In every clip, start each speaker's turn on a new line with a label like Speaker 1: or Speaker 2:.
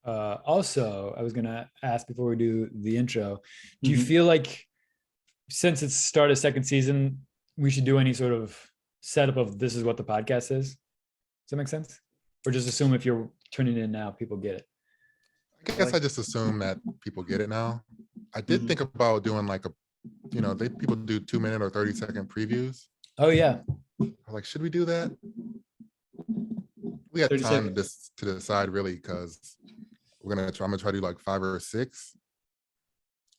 Speaker 1: Also, I was gonna ask before we do the intro, do you
Speaker 2: Mhm.
Speaker 1: feel like since it's start of second season, we should do any sort of setup of this is what the podcast is? Does that make sense? Or just assume if you're tuning in now, people get it?
Speaker 3: I guess I just assume that people get it now. I did think about doing like people do 2-minute or 30-second previews.
Speaker 1: Oh yeah.
Speaker 3: I was like, should we do that? We got
Speaker 2: 30
Speaker 3: time
Speaker 2: seconds.
Speaker 3: to decide really, because I'm gonna try to do like 5 or 6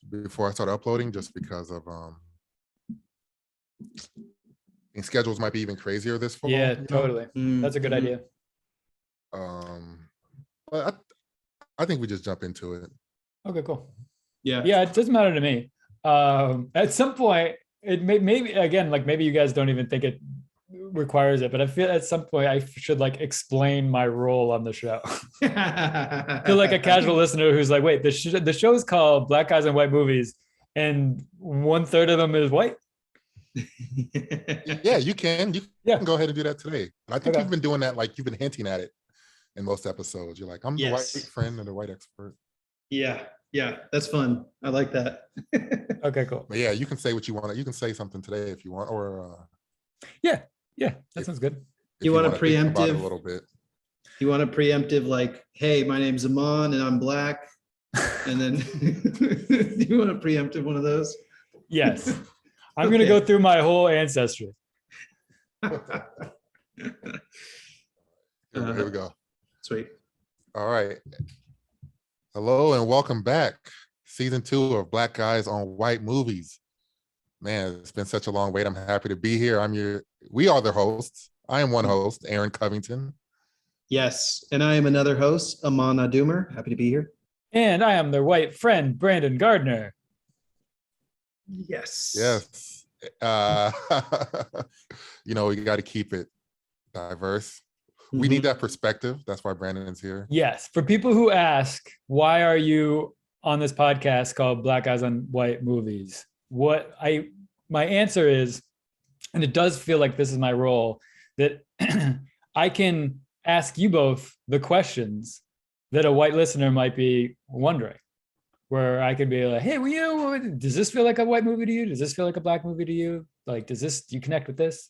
Speaker 3: before I start uploading, just because of and schedules might be even crazier this fall.
Speaker 1: Yeah,
Speaker 3: you know?
Speaker 1: totally. That's a good idea.
Speaker 3: But I think we just jump into it.
Speaker 1: Okay, cool.
Speaker 2: Yeah.
Speaker 1: Yeah, it doesn't matter to me. At some point, it maybe again, like maybe you guys don't even think it requires it, but I feel at some point I should like explain my role on the show. I feel like a casual listener who's like, wait, the show is called Black Guys in White Movies, and 1/3 of them is white.
Speaker 3: Yeah, you can
Speaker 1: Yeah.
Speaker 3: go ahead and do that today. And I think
Speaker 1: Okay.
Speaker 3: you've been doing that, like you've been hinting at it in most episodes. You're like, I'm the white
Speaker 2: Yes.
Speaker 3: friend and the white expert.
Speaker 2: Yeah, that's fun. I like that.
Speaker 1: Okay, cool.
Speaker 3: But yeah, you can say what you want. You can say something today if you want, or
Speaker 1: Yeah, that sounds good.
Speaker 3: if
Speaker 2: You want a
Speaker 3: wanna think about it
Speaker 2: preemptive-
Speaker 3: a little bit.
Speaker 2: You want a preemptive like, hey, my name's Amon and I'm black. And then do you want a preemptive one of those?
Speaker 1: Yes. I'm gonna go through my whole ancestry.
Speaker 3: Here we go.
Speaker 2: Sweet.
Speaker 3: All right. Hello and welcome back. Season 2 of Black Guys on White Movies. Man, it's been such a long wait. I'm happy to be here. We are the hosts. I am one host, Aaron Covington.
Speaker 2: Yes. And I am another host, Amon Adumer. Happy to be here.
Speaker 1: And I am their white friend, Brandon Gardner.
Speaker 2: Yes.
Speaker 3: Yes. We got to keep it diverse. We need that perspective. That's why Brandon's here.
Speaker 1: Yes. For people who ask, why are you on this podcast called Black Guys on White Movies? My answer is, and it does feel like this is my role, that I can ask you both the questions that a white listener might be wondering, where I could be like, hey, does this feel like a white movie to you? Does this feel like a black movie to you? Like, do you connect with this?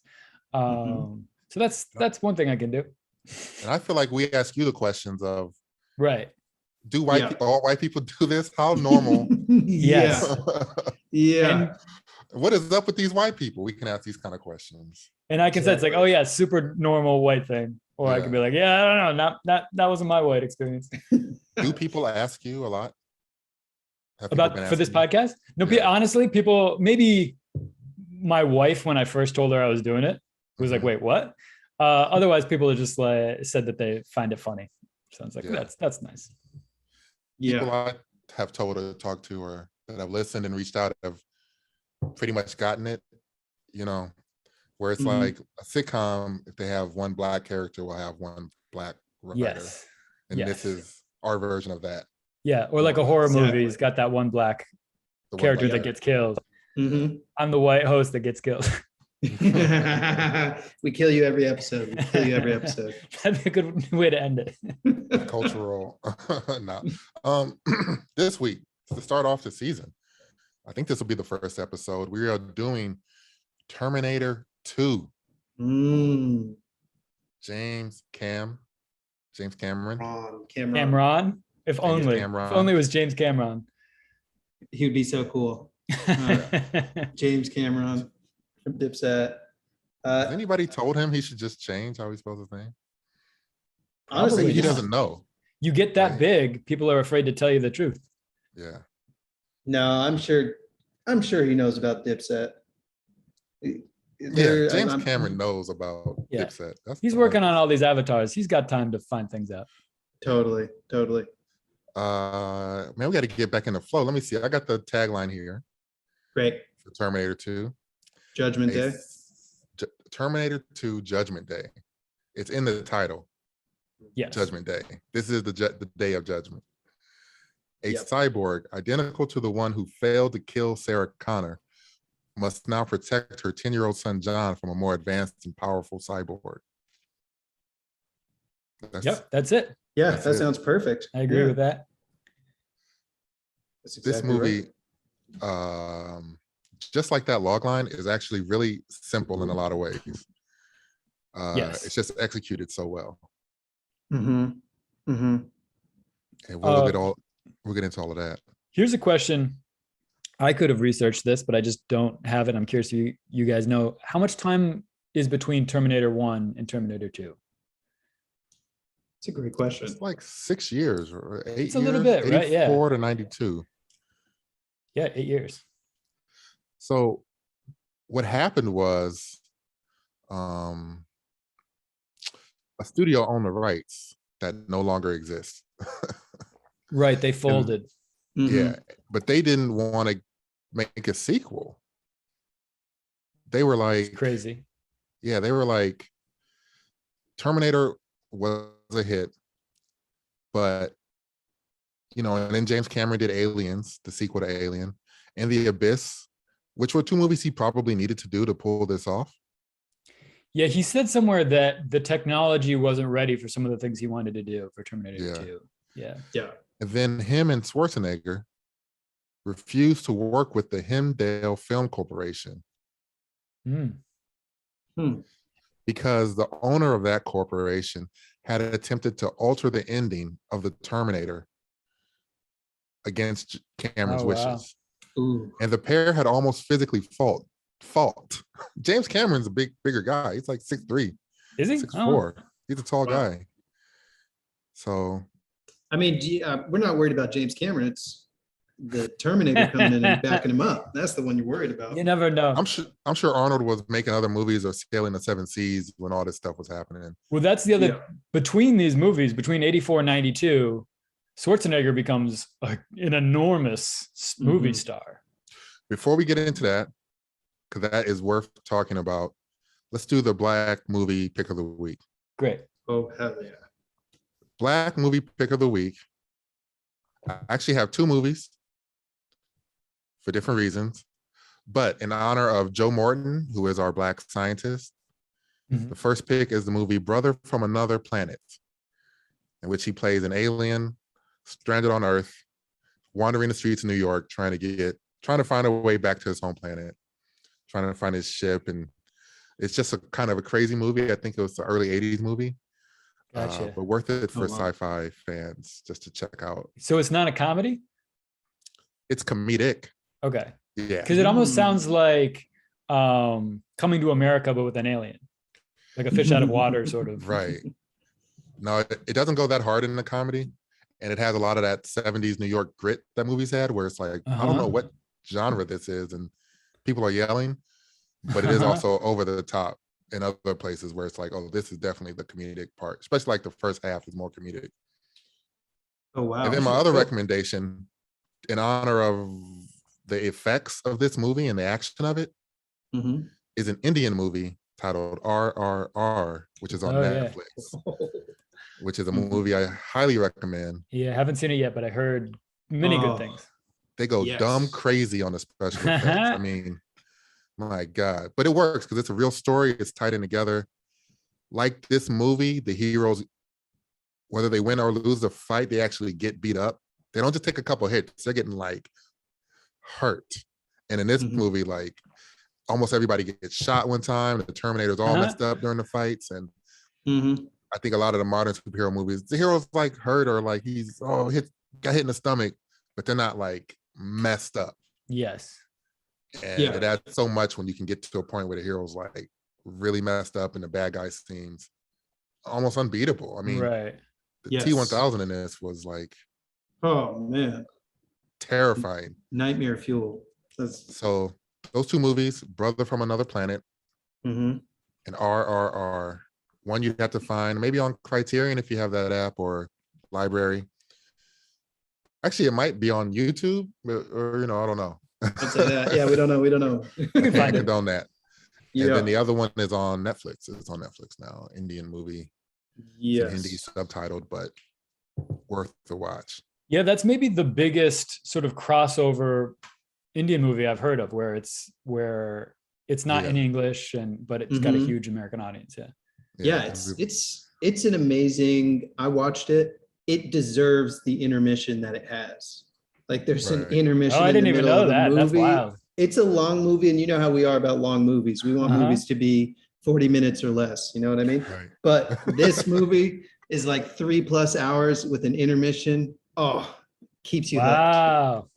Speaker 1: So that's one thing I can do.
Speaker 3: And I feel like we ask you the questions of,
Speaker 1: right.
Speaker 3: Do all white people do this? How normal?
Speaker 1: Yes.
Speaker 2: Yeah.
Speaker 1: And
Speaker 3: what is up with these white people? We can ask these kind of questions.
Speaker 1: And I can say it's like, oh yeah, super normal white thing. Or I could be like, yeah, I don't know, that wasn't my white experience.
Speaker 3: Do people ask you a lot?
Speaker 1: For this podcast? No, honestly, people, maybe my wife, when I first told her I was doing it, was like, wait, what? Otherwise, people just like said that they find it funny. So it's like, that's nice.
Speaker 2: Yeah.
Speaker 3: People I have told or talked to or that I've listened and reached out have pretty much gotten it, where it's like a sitcom, if they have one black character, will have one black writer.
Speaker 1: Yes.
Speaker 3: And this is our version of that.
Speaker 1: Yeah. Or like a horror movie's got that one black character that gets killed. I'm the white host that gets killed.
Speaker 2: We kill you every episode.
Speaker 1: That'd be a good way to end it.
Speaker 3: Cultural. This week, to start off the season, I think this will be the first episode. We are doing Terminator 2. James Cameron.
Speaker 1: Cameron. If only it was James Cameron.
Speaker 2: He would be so cool. James Cameron from Dipset.
Speaker 3: Has anybody told him he should just change how he's supposed to think?
Speaker 2: Honestly,
Speaker 3: he doesn't know.
Speaker 1: You get that big, people are afraid to tell you the truth.
Speaker 3: Yeah.
Speaker 2: No, I'm sure he knows about Dipset.
Speaker 3: James Cameron knows about Dipset.
Speaker 1: He's working on all these avatars. He's got time to find things out.
Speaker 2: Totally.
Speaker 3: Man, we got to get back in the flow. Let me see. I got the tagline here.
Speaker 2: Great.
Speaker 3: For Terminator 2.
Speaker 2: Judgment Day.
Speaker 3: Terminator 2 Judgment Day. It's in the title.
Speaker 1: Yes.
Speaker 3: Judgment Day. This is the day of judgment. A cyborg identical to the one who failed to kill Sarah Connor must now protect her 10-year-old son John from a more advanced and powerful cyborg.
Speaker 1: That's it.
Speaker 2: Yeah,
Speaker 3: That's
Speaker 2: that
Speaker 3: it.
Speaker 2: sounds perfect.
Speaker 1: I agree
Speaker 2: Yeah,
Speaker 1: with that.
Speaker 2: that's
Speaker 3: This
Speaker 2: exactly right.
Speaker 3: movie, um, just like that log line, is actually really simple in a lot of ways.
Speaker 1: Yes.
Speaker 3: It's just executed so well,
Speaker 2: Mm-hmm. Mm-hmm.
Speaker 3: and
Speaker 1: Uh,
Speaker 3: we'll get into all of that.
Speaker 1: Here's a question. I could have researched this, but I just don't have it. I'm curious if you guys know how much time is between Terminator 1 and Terminator 2?
Speaker 2: It's a great question.
Speaker 3: It's like 6 years or 8
Speaker 1: It's a little
Speaker 3: years,
Speaker 1: bit, right? Yeah.
Speaker 3: 84 to 92.
Speaker 1: Yeah, 8 years.
Speaker 3: So what happened was um, a studio owned the rights that no longer exists.
Speaker 1: Right. They
Speaker 3: And
Speaker 1: folded.
Speaker 3: yeah,
Speaker 2: Mhm.
Speaker 3: but they didn't want to make a sequel. They were
Speaker 1: It's
Speaker 3: like,
Speaker 1: crazy.
Speaker 3: yeah, they were like, Terminator was a hit, but and then James Cameron did Aliens, the sequel to Alien, and The Abyss, which were two movies he probably needed to do to pull this off.
Speaker 1: Yeah, he said somewhere that the technology wasn't ready for some of the things he wanted to do for Terminator
Speaker 3: Yeah.
Speaker 1: 2. Yeah.
Speaker 2: Yeah.
Speaker 3: And then him and Schwarzenegger refused to work with the Hemdale Film Corporation
Speaker 1: Mm.
Speaker 2: Hmm.
Speaker 3: because the owner of that corporation had attempted to alter the ending of the Terminator against Cameron's
Speaker 1: Oh, wow.
Speaker 3: wishes.
Speaker 2: Ooh.
Speaker 3: And the pair had almost physically fought. James Cameron's a bigger guy. He's like 6'3",
Speaker 1: Is he? Oh,
Speaker 3: 6'4". He's a tall
Speaker 2: Wow.
Speaker 3: guy. So
Speaker 2: I mean, we're not worried about James Cameron. It's the Terminator coming in and backing him up. That's the one you're worried about.
Speaker 1: you never know.
Speaker 3: I'm sure Arnold was making other movies or sailing the seven seas when all this stuff was happening.
Speaker 1: Well, that's the other,
Speaker 2: Yeah.
Speaker 1: between these movies, between 84 and 92, Schwarzenegger becomes an enormous movie
Speaker 2: Mhm.
Speaker 1: star.
Speaker 3: Before we get into that, because that is worth talking about, let's do the Black movie pick of the week.
Speaker 1: Great.
Speaker 2: Oh, hell yeah.
Speaker 3: Black movie pick of the week. I actually have two movies for different reasons, but in honor of Joe Morton, who is our Black scientist,
Speaker 1: Mhm.
Speaker 3: the first pick is the movie Brother from Another Planet, in which he plays an alien stranded on Earth, wandering the streets of New York, trying to find a way back to his home planet, trying to find his ship. And it's just a kind of a crazy movie. I think it was the early 80s movie,
Speaker 1: Gotcha.
Speaker 3: but worth it for
Speaker 2: Oh, wow.
Speaker 3: sci-fi fans just to check out.
Speaker 1: So it's not a comedy?
Speaker 3: It's comedic.
Speaker 1: Okay.
Speaker 3: Yeah.
Speaker 1: Because it almost
Speaker 2: Hmm.
Speaker 1: sounds like Coming to America, but with an alien, like a fish out of water sort of.
Speaker 3: Right. No, it doesn't go that hard in the comedy. And it has a lot of that 70s New York grit that movies had, where it's like, I don't know
Speaker 1: Uh-huh.
Speaker 3: what genre this is, and people are yelling, but it is
Speaker 1: Uh-huh.
Speaker 3: also over the top in other places where it's like, oh, this is definitely the comedic part, especially like the first half is more comedic.
Speaker 2: Oh, wow.
Speaker 3: And then my other recommendation, in honor of the effects of this movie and the action of it,
Speaker 2: Mhm.
Speaker 3: is an Indian movie titled RRR, which is on
Speaker 1: Oh, yeah.
Speaker 3: Netflix, which is a movie I highly recommend.
Speaker 1: Yeah, haven't seen it yet, but I heard many good
Speaker 2: Oh,
Speaker 1: things.
Speaker 3: They go
Speaker 2: yes.
Speaker 3: dumb crazy on the special effects. I mean, my God. But it works because it's a real story. It's tied in together. Like this movie, the heroes, whether they win or lose the fight, they actually get beat up. They don't just take a couple hits. They're getting like hurt. And in this
Speaker 2: Mhm.
Speaker 3: movie, like almost everybody gets shot one time. The Terminator's all messed up during the fights. And
Speaker 2: Mhm.
Speaker 3: I think a lot of the modern superhero movies, the hero's like hurt or like he's got hit in the stomach, but they're not like messed up.
Speaker 1: Yes.
Speaker 3: And
Speaker 2: Yeah.
Speaker 3: it adds so much when you can get to a point where the hero's like really messed up and the bad guy seems almost unbeatable. I mean,
Speaker 1: Right.
Speaker 3: the
Speaker 2: Yes.
Speaker 3: T-1000 in this was like
Speaker 2: Oh, man.
Speaker 3: terrifying.
Speaker 2: Nightmare fuel. That's
Speaker 3: So those two movies, Brother from Another Planet
Speaker 2: Mhm.
Speaker 3: and RRR, one you'd have to find maybe on Criterion if you have that app or library. Actually, it might be on YouTube or I don't know.
Speaker 2: I'd say that. Yeah, we don't know. We don't know.
Speaker 1: We
Speaker 3: I
Speaker 1: can
Speaker 3: can't
Speaker 1: find it.
Speaker 3: condone that. And then the
Speaker 2: Yeah.
Speaker 3: other one is on Netflix. It's on Netflix now. Indian movie. It's in Hindi
Speaker 2: Yes.
Speaker 3: subtitled, but worth the watch.
Speaker 1: Yeah, that's maybe the biggest sort of crossover Indian movie I've heard of, where it's not
Speaker 3: Yeah.
Speaker 1: in English but it's got a
Speaker 2: Mhm.
Speaker 1: huge American audience. Yeah.
Speaker 2: Yeah, it's an amazing. I watched it it deserves the intermission that it has. Like there's an
Speaker 3: Right.
Speaker 2: intermission
Speaker 1: Oh, I
Speaker 2: in the
Speaker 1: didn't even
Speaker 2: middle
Speaker 1: know
Speaker 2: of the
Speaker 1: that. That's
Speaker 2: movie.
Speaker 1: wild.
Speaker 2: It's a long movie, and you know how we are about long movies. We want
Speaker 1: Uh-huh.
Speaker 2: movies to be 40 minutes or less. You know what I mean?
Speaker 3: Right.
Speaker 2: But this movie is like 3+ hours with an intermission. Oh, keeps you hooked.
Speaker 1: Wow.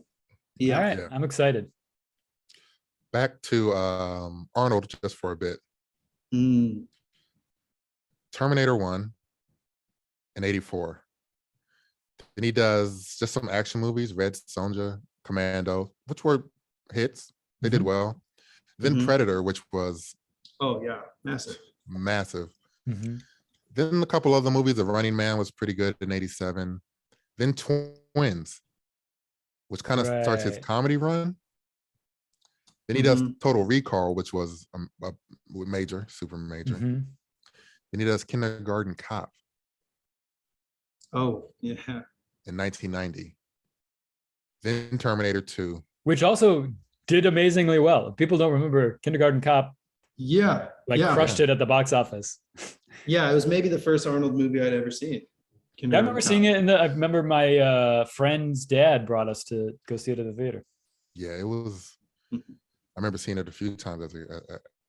Speaker 2: Yeah.
Speaker 1: All right.
Speaker 3: Yeah.
Speaker 1: I'm excited.
Speaker 3: Back to Arnold just for a bit.
Speaker 2: Mm.
Speaker 3: Terminator 1 in 84. Then he does just some action movies, Red Sonja, Commando, which were hits. They did
Speaker 1: Mhm.
Speaker 3: well. Then
Speaker 2: Mhm.
Speaker 3: Predator, which was
Speaker 2: Oh yeah, massive.
Speaker 3: massive.
Speaker 1: Mhm.
Speaker 3: Then a couple other movies. The Running Man was pretty good in 87. Then Twins, which kind of starts his
Speaker 1: Right.
Speaker 3: comedy run. Then he does
Speaker 2: Mhm.
Speaker 3: Total Recall, which was a major, super major.
Speaker 1: Mhm.
Speaker 3: Then he does Kindergarten Cop
Speaker 2: Oh yeah.
Speaker 3: in 1990. Then Terminator 2.
Speaker 1: Which also did amazingly well. People don't remember Kindergarten Cop
Speaker 2: Yeah.
Speaker 1: like
Speaker 2: Yeah.
Speaker 1: crushed it at the box office.
Speaker 2: Yeah. It was maybe the first Arnold movie I'd ever seen.
Speaker 1: Yeah, I remember seeing it in the. I remember my friend's dad brought us to go see it at the theater.
Speaker 3: Yeah, it was.
Speaker 2: Mhm.
Speaker 3: I remember seeing it a few times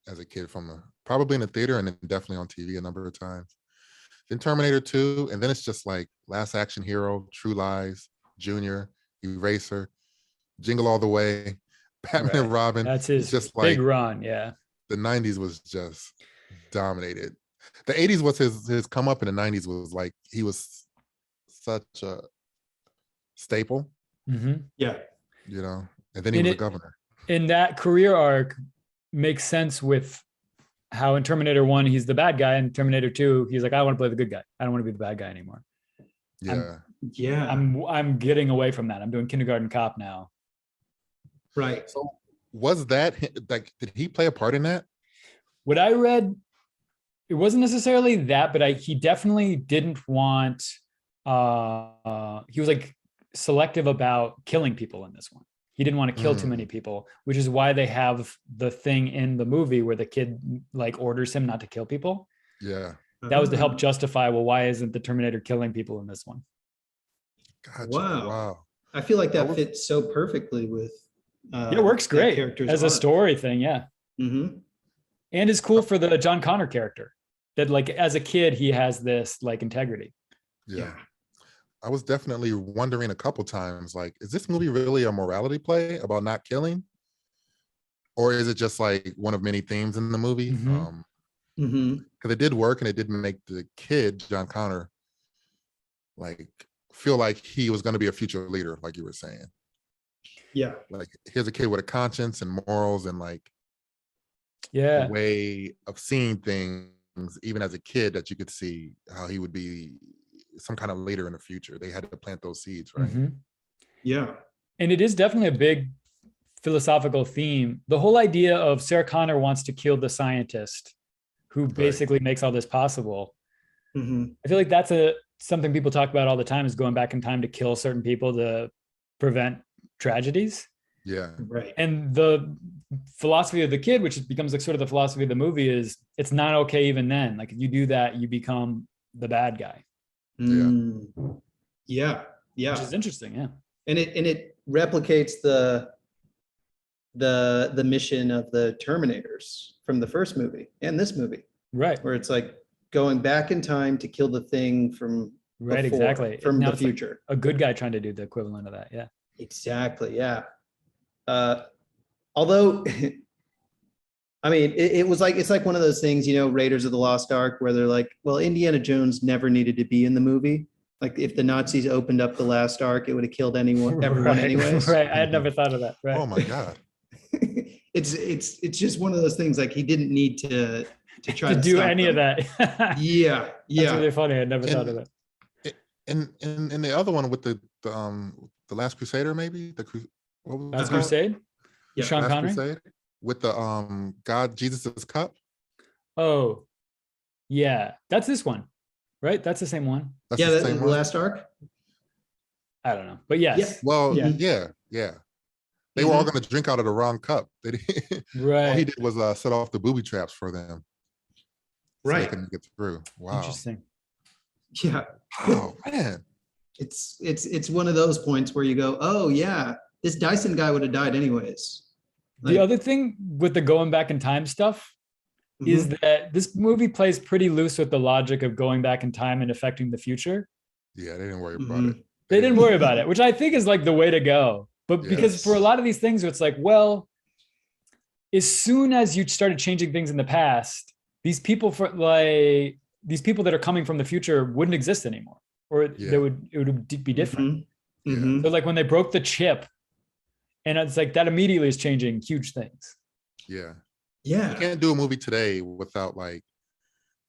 Speaker 3: as a kid probably in the theater and then definitely on TV a number of times. Then Terminator 2, and then it's just like Last Action Hero, True Lies, Junior, Eraser, Jingle All the Way, Batman
Speaker 1: Right.
Speaker 3: and Robin.
Speaker 1: That's
Speaker 3: It's
Speaker 1: his
Speaker 3: just
Speaker 1: big
Speaker 3: like
Speaker 1: run. Yeah.
Speaker 3: the 90s was just dominated. The 80s was his come up, and the 90s was like he was such a staple,
Speaker 1: Mhm.
Speaker 2: Yeah.
Speaker 3: and then he
Speaker 1: And
Speaker 3: was a
Speaker 1: it
Speaker 3: governor.
Speaker 1: in that career arc makes sense with how in Terminator 1 he's the bad guy, and Terminator 2 he's like, I want to play the good guy. I don't want to be the bad guy anymore.
Speaker 3: Yeah.
Speaker 2: Yeah.
Speaker 1: I'm getting away from that. I'm doing Kindergarten Cop now.
Speaker 2: Right.
Speaker 3: So was that like, did he play a part in that?
Speaker 1: What I read, it wasn't necessarily that, but he definitely didn't want he was like selective about killing people in this one. He didn't want to kill too many people, which is why they have the thing in the movie where the kid like orders him not to kill people.
Speaker 3: Yeah.
Speaker 1: That was to help justify, well, why isn't the Terminator killing people in this one?
Speaker 3: Gotcha.
Speaker 2: Wow.
Speaker 3: Wow.
Speaker 2: I feel like that
Speaker 3: was-
Speaker 2: fits so perfectly with
Speaker 1: Yeah, it works
Speaker 2: that
Speaker 1: great
Speaker 2: character's
Speaker 1: as a
Speaker 2: arc.
Speaker 1: story thing. Yeah.
Speaker 2: Mm-hmm.
Speaker 1: And it's cool for the John Connor character that like as a kid, he has this like integrity.
Speaker 3: Yeah. I was definitely wondering a couple times, like, is this movie really a morality play about not killing? Or is it just like one of many themes in the movie?
Speaker 1: Mhm.
Speaker 2: Mm-hmm.
Speaker 3: Because it did work and it did make the kid, John Connor, like feel like he was going to be a future leader, like you were saying.
Speaker 2: Yeah.
Speaker 3: Like here's a kid with a conscience and morals and like a
Speaker 1: Yeah.
Speaker 3: way of seeing things, even as a kid, that you could see how he would be some kind of leader in the future. They had to plant those seeds, right?
Speaker 1: Mhm.
Speaker 2: Yeah.
Speaker 1: And it is definitely a big philosophical theme. The whole idea of Sarah Connor wants to kill the scientist who basically makes all this possible.
Speaker 2: Mm-hmm.
Speaker 1: I feel like that's something people talk about all the time, is going back in time to kill certain people to prevent tragedies.
Speaker 3: Yeah.
Speaker 2: Right.
Speaker 1: And the philosophy of the kid, which becomes like sort of the philosophy of the movie, is it's not okay even then. Like if you do that, you become the bad guy.
Speaker 2: Yeah. Yeah.
Speaker 1: Which is interesting. Yeah.
Speaker 2: And it replicates the mission of the Terminators from the first movie and this movie,
Speaker 1: Right.
Speaker 2: where it's like going back in time to kill the thing from
Speaker 1: Right.
Speaker 2: before,
Speaker 1: Exactly.
Speaker 2: from
Speaker 1: Now
Speaker 2: the
Speaker 1: it's like
Speaker 2: future.
Speaker 1: a good guy trying to do the equivalent of that. Yeah.
Speaker 2: Exactly. Yeah. Although, I mean, it was like, it's like one of those things, Raiders of the Lost Ark, where they're like, well, Indiana Jones never needed to be in the movie. Like if the Nazis opened up the last ark, it would have killed everyone
Speaker 1: Right.
Speaker 2: anyways.
Speaker 1: Right. I had never thought of that. Right.
Speaker 3: Oh my God.
Speaker 2: It's just one of those things. Like he didn't need to try
Speaker 1: to do
Speaker 2: stop
Speaker 1: any
Speaker 2: them.
Speaker 1: of that.
Speaker 2: Yeah.
Speaker 1: That's really funny. I never thought of it.
Speaker 3: And the other one with the Last Crusader, maybe what was
Speaker 1: Last
Speaker 3: it called?
Speaker 1: Crusade.
Speaker 2: Yeah.
Speaker 1: Sean
Speaker 3: Last
Speaker 1: Connery.
Speaker 3: Crusade with the God Jesus's cup.
Speaker 1: Oh, yeah, that's this one, right? That's the same one.
Speaker 3: That's
Speaker 2: Yeah,
Speaker 3: the
Speaker 2: the
Speaker 3: same one.
Speaker 2: last arc.
Speaker 1: I don't know, but yes,
Speaker 3: Well,
Speaker 1: Yeah.
Speaker 3: yeah. They were all going to drink out of the wrong cup. All he
Speaker 1: right.
Speaker 3: did was set off the booby traps for them, so they
Speaker 2: Right.
Speaker 3: couldn't get through. Wow.
Speaker 1: Interesting.
Speaker 2: Yeah.
Speaker 3: Oh man.
Speaker 2: it's one of those points where you go, oh yeah, this Dyson guy would have died anyways.
Speaker 1: The other thing with the going back in time stuff is that this movie plays pretty loose with the logic of going back in time and affecting the future.
Speaker 3: Yeah, they didn't worry about it.
Speaker 1: They didn't worry about it, which I think is like the way to go. But because for a lot of these things, it's like, well, as soon as you started changing things in the past, these people that are coming from the future wouldn't exist anymore, or it would be different. So like when they broke the chip, and it's like that immediately is changing huge things.
Speaker 3: Yeah.
Speaker 2: Yeah.
Speaker 3: You can't do a movie today without like,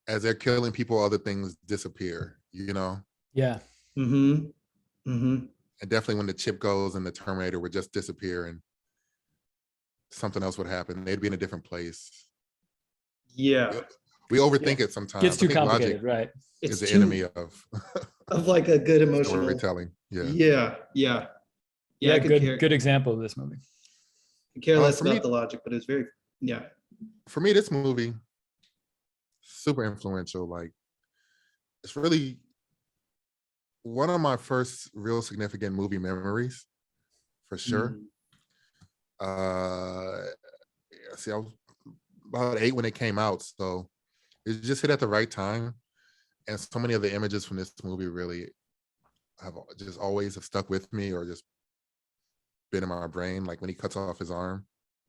Speaker 3: as they're killing people, other things disappear, you know?
Speaker 1: Yeah.
Speaker 3: And definitely when the chip goes and the Terminator would just disappear and something else would happen. They'd be in a different place.
Speaker 2: Yeah.
Speaker 3: We overthink it sometimes.
Speaker 1: Gets too complicated, right?
Speaker 3: It's the enemy of
Speaker 2: like a good emotional
Speaker 3: storytelling.
Speaker 2: Yeah.
Speaker 1: Good example of this movie.
Speaker 2: I care less about the logic, but it's very
Speaker 3: For me, this movie, super influential. Like, it's really one of my first real significant movie memories, for sure. See, I was about 8 when it came out, so it just hit at the right time. And so many of the images from this movie really have just always have stuck with me, or just been in my brain. Like when he cuts off his arm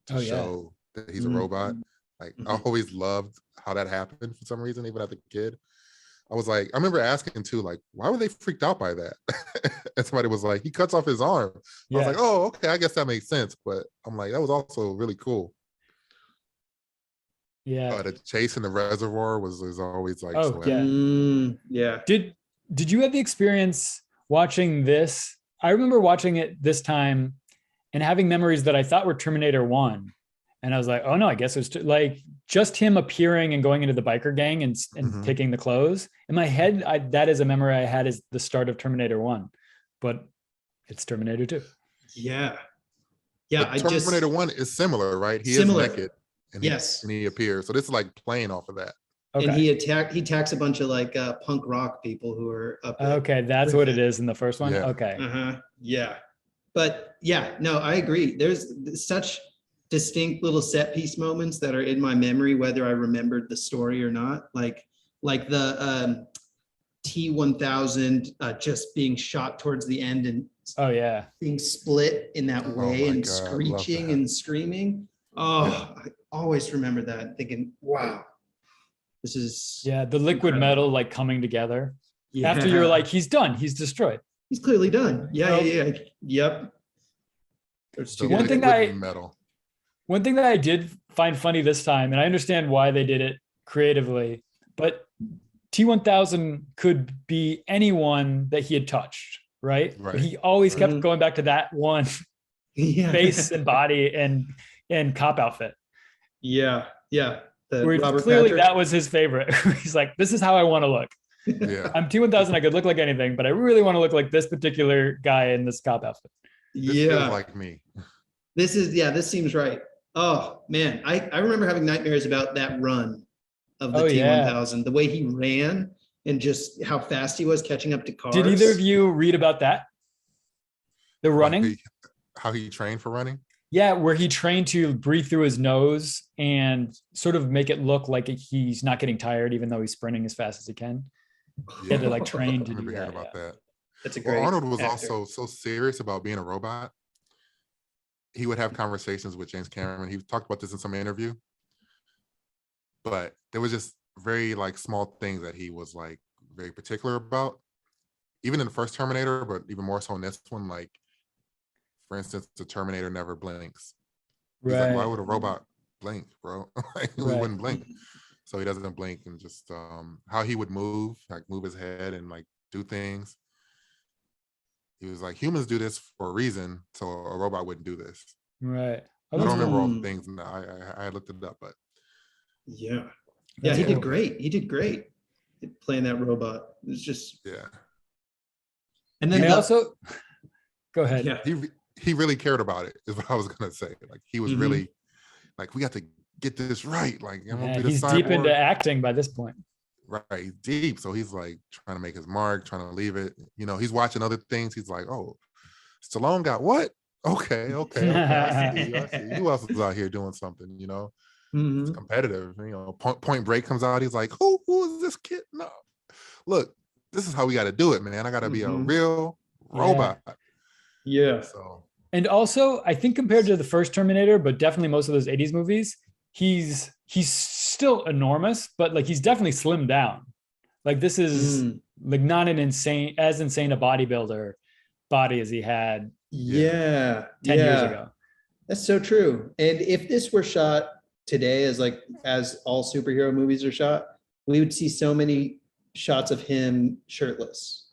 Speaker 3: to show that he's a robot. Like I always loved how that happened for some reason, even as a kid. I was like, I remember asking too, like, why were they freaked out by that? And somebody was like, he cuts off his arm. I was like, oh, okay, I guess that makes sense. But I'm like, that was also really cool.
Speaker 1: Yeah.
Speaker 3: The chase in the reservoir was always like,
Speaker 1: Did you have the experience watching this? I remember watching it this time and having memories that I thought were Terminator 1. And I was like, oh no, I guess it was like just him appearing and going into the biker gang and taking the clothes. In my head, that is a memory I had as the start of Terminator 1, but it's Terminator 2.
Speaker 2: Yeah.
Speaker 3: But Terminator 1 is similar, right? He is naked and he appears. So this is like playing off of that.
Speaker 2: Okay. And he attacks a bunch of like punk rock people who are up.
Speaker 1: Okay, that's what it is in the first one.
Speaker 3: Yeah.
Speaker 1: Okay.
Speaker 2: Yeah. But no, I agree. There's such distinct little set piece moments that are in my memory, whether I remembered the story or not. Like the T-1000 just being shot towards the end and being split in that way and screeching and screaming. I always remember that, thinking, wow, this is
Speaker 1: the liquid metal like coming together. After you're like, he's done, he's destroyed.
Speaker 2: He's clearly done. Yep.
Speaker 1: One thing that I did find funny this time, and I understand why they did it creatively, but T-1000 could be anyone that he had touched, right? But he always kept going back to that one face and body and cop outfit.
Speaker 2: Yeah.
Speaker 1: Clearly that was his favorite. He's like, this is how I want to look.
Speaker 3: Yeah.
Speaker 1: I'm T-1000. I could look like anything, but I really want to look like this particular guy in this cop outfit.
Speaker 3: This feels like me.
Speaker 2: This seems right. Oh man, I remember having nightmares about that run of the T-1000, the way he ran and just how fast he was catching up to cars.
Speaker 1: Did either of you read about that? The running?
Speaker 3: How he trained for running?
Speaker 1: Yeah, where he trained to breathe through his nose and sort of make it look like he's not getting tired, even though he's sprinting as fast as he can. He had to like train to do that.
Speaker 3: About that.
Speaker 2: That's a great
Speaker 3: Arnold was
Speaker 2: actor.
Speaker 3: also so serious about being a robot. He would have conversations with James Cameron. He talked about this in some interview, but there was just very like small things that he was like very particular about, even in the first Terminator, but even more so in this one. Like, for instance, the Terminator never blinks. He's like, why would a robot blink, bro? Like, he wouldn't blink. So he doesn't blink, and just how he would move his head and like do things. He was like, humans do this for a reason, so a robot wouldn't do this.
Speaker 1: Right.
Speaker 3: I don't remember all the things. I looked it up, but
Speaker 2: he did great. He did great playing that robot. It was just And then
Speaker 1: also go ahead.
Speaker 2: Yeah.
Speaker 3: He really cared about it, is what I was gonna say. Like he was really like, we got to get this right. Like
Speaker 1: he's deep into acting by this point.
Speaker 3: right, he's deep. So he's like trying to make his mark, trying to leave it. You know, he's watching other things. He's like, oh, Stallone got what? Okay. I see you. I see. Who else is out here doing something? You know, it's
Speaker 2: Mhm.
Speaker 3: competitive. You know, Point Break comes out. He's like, who is this kid? No, look, this is how we got to do it, man. I got to be a
Speaker 2: Mhm.
Speaker 3: real
Speaker 1: Yeah.
Speaker 3: robot.
Speaker 2: Yeah.
Speaker 3: So
Speaker 1: And also, I think compared to the first Terminator, but definitely most of those 80s movies, he's still enormous, but like he's definitely slimmed down. Like this is
Speaker 2: Mm.
Speaker 1: like not an insane a bodybuilder body as he had
Speaker 3: yeah,
Speaker 2: Yeah.
Speaker 1: 10 years
Speaker 2: Yeah.
Speaker 1: ago.
Speaker 2: That's so true. And if this were shot today as all superhero movies are shot, we would see so many shots of him shirtless.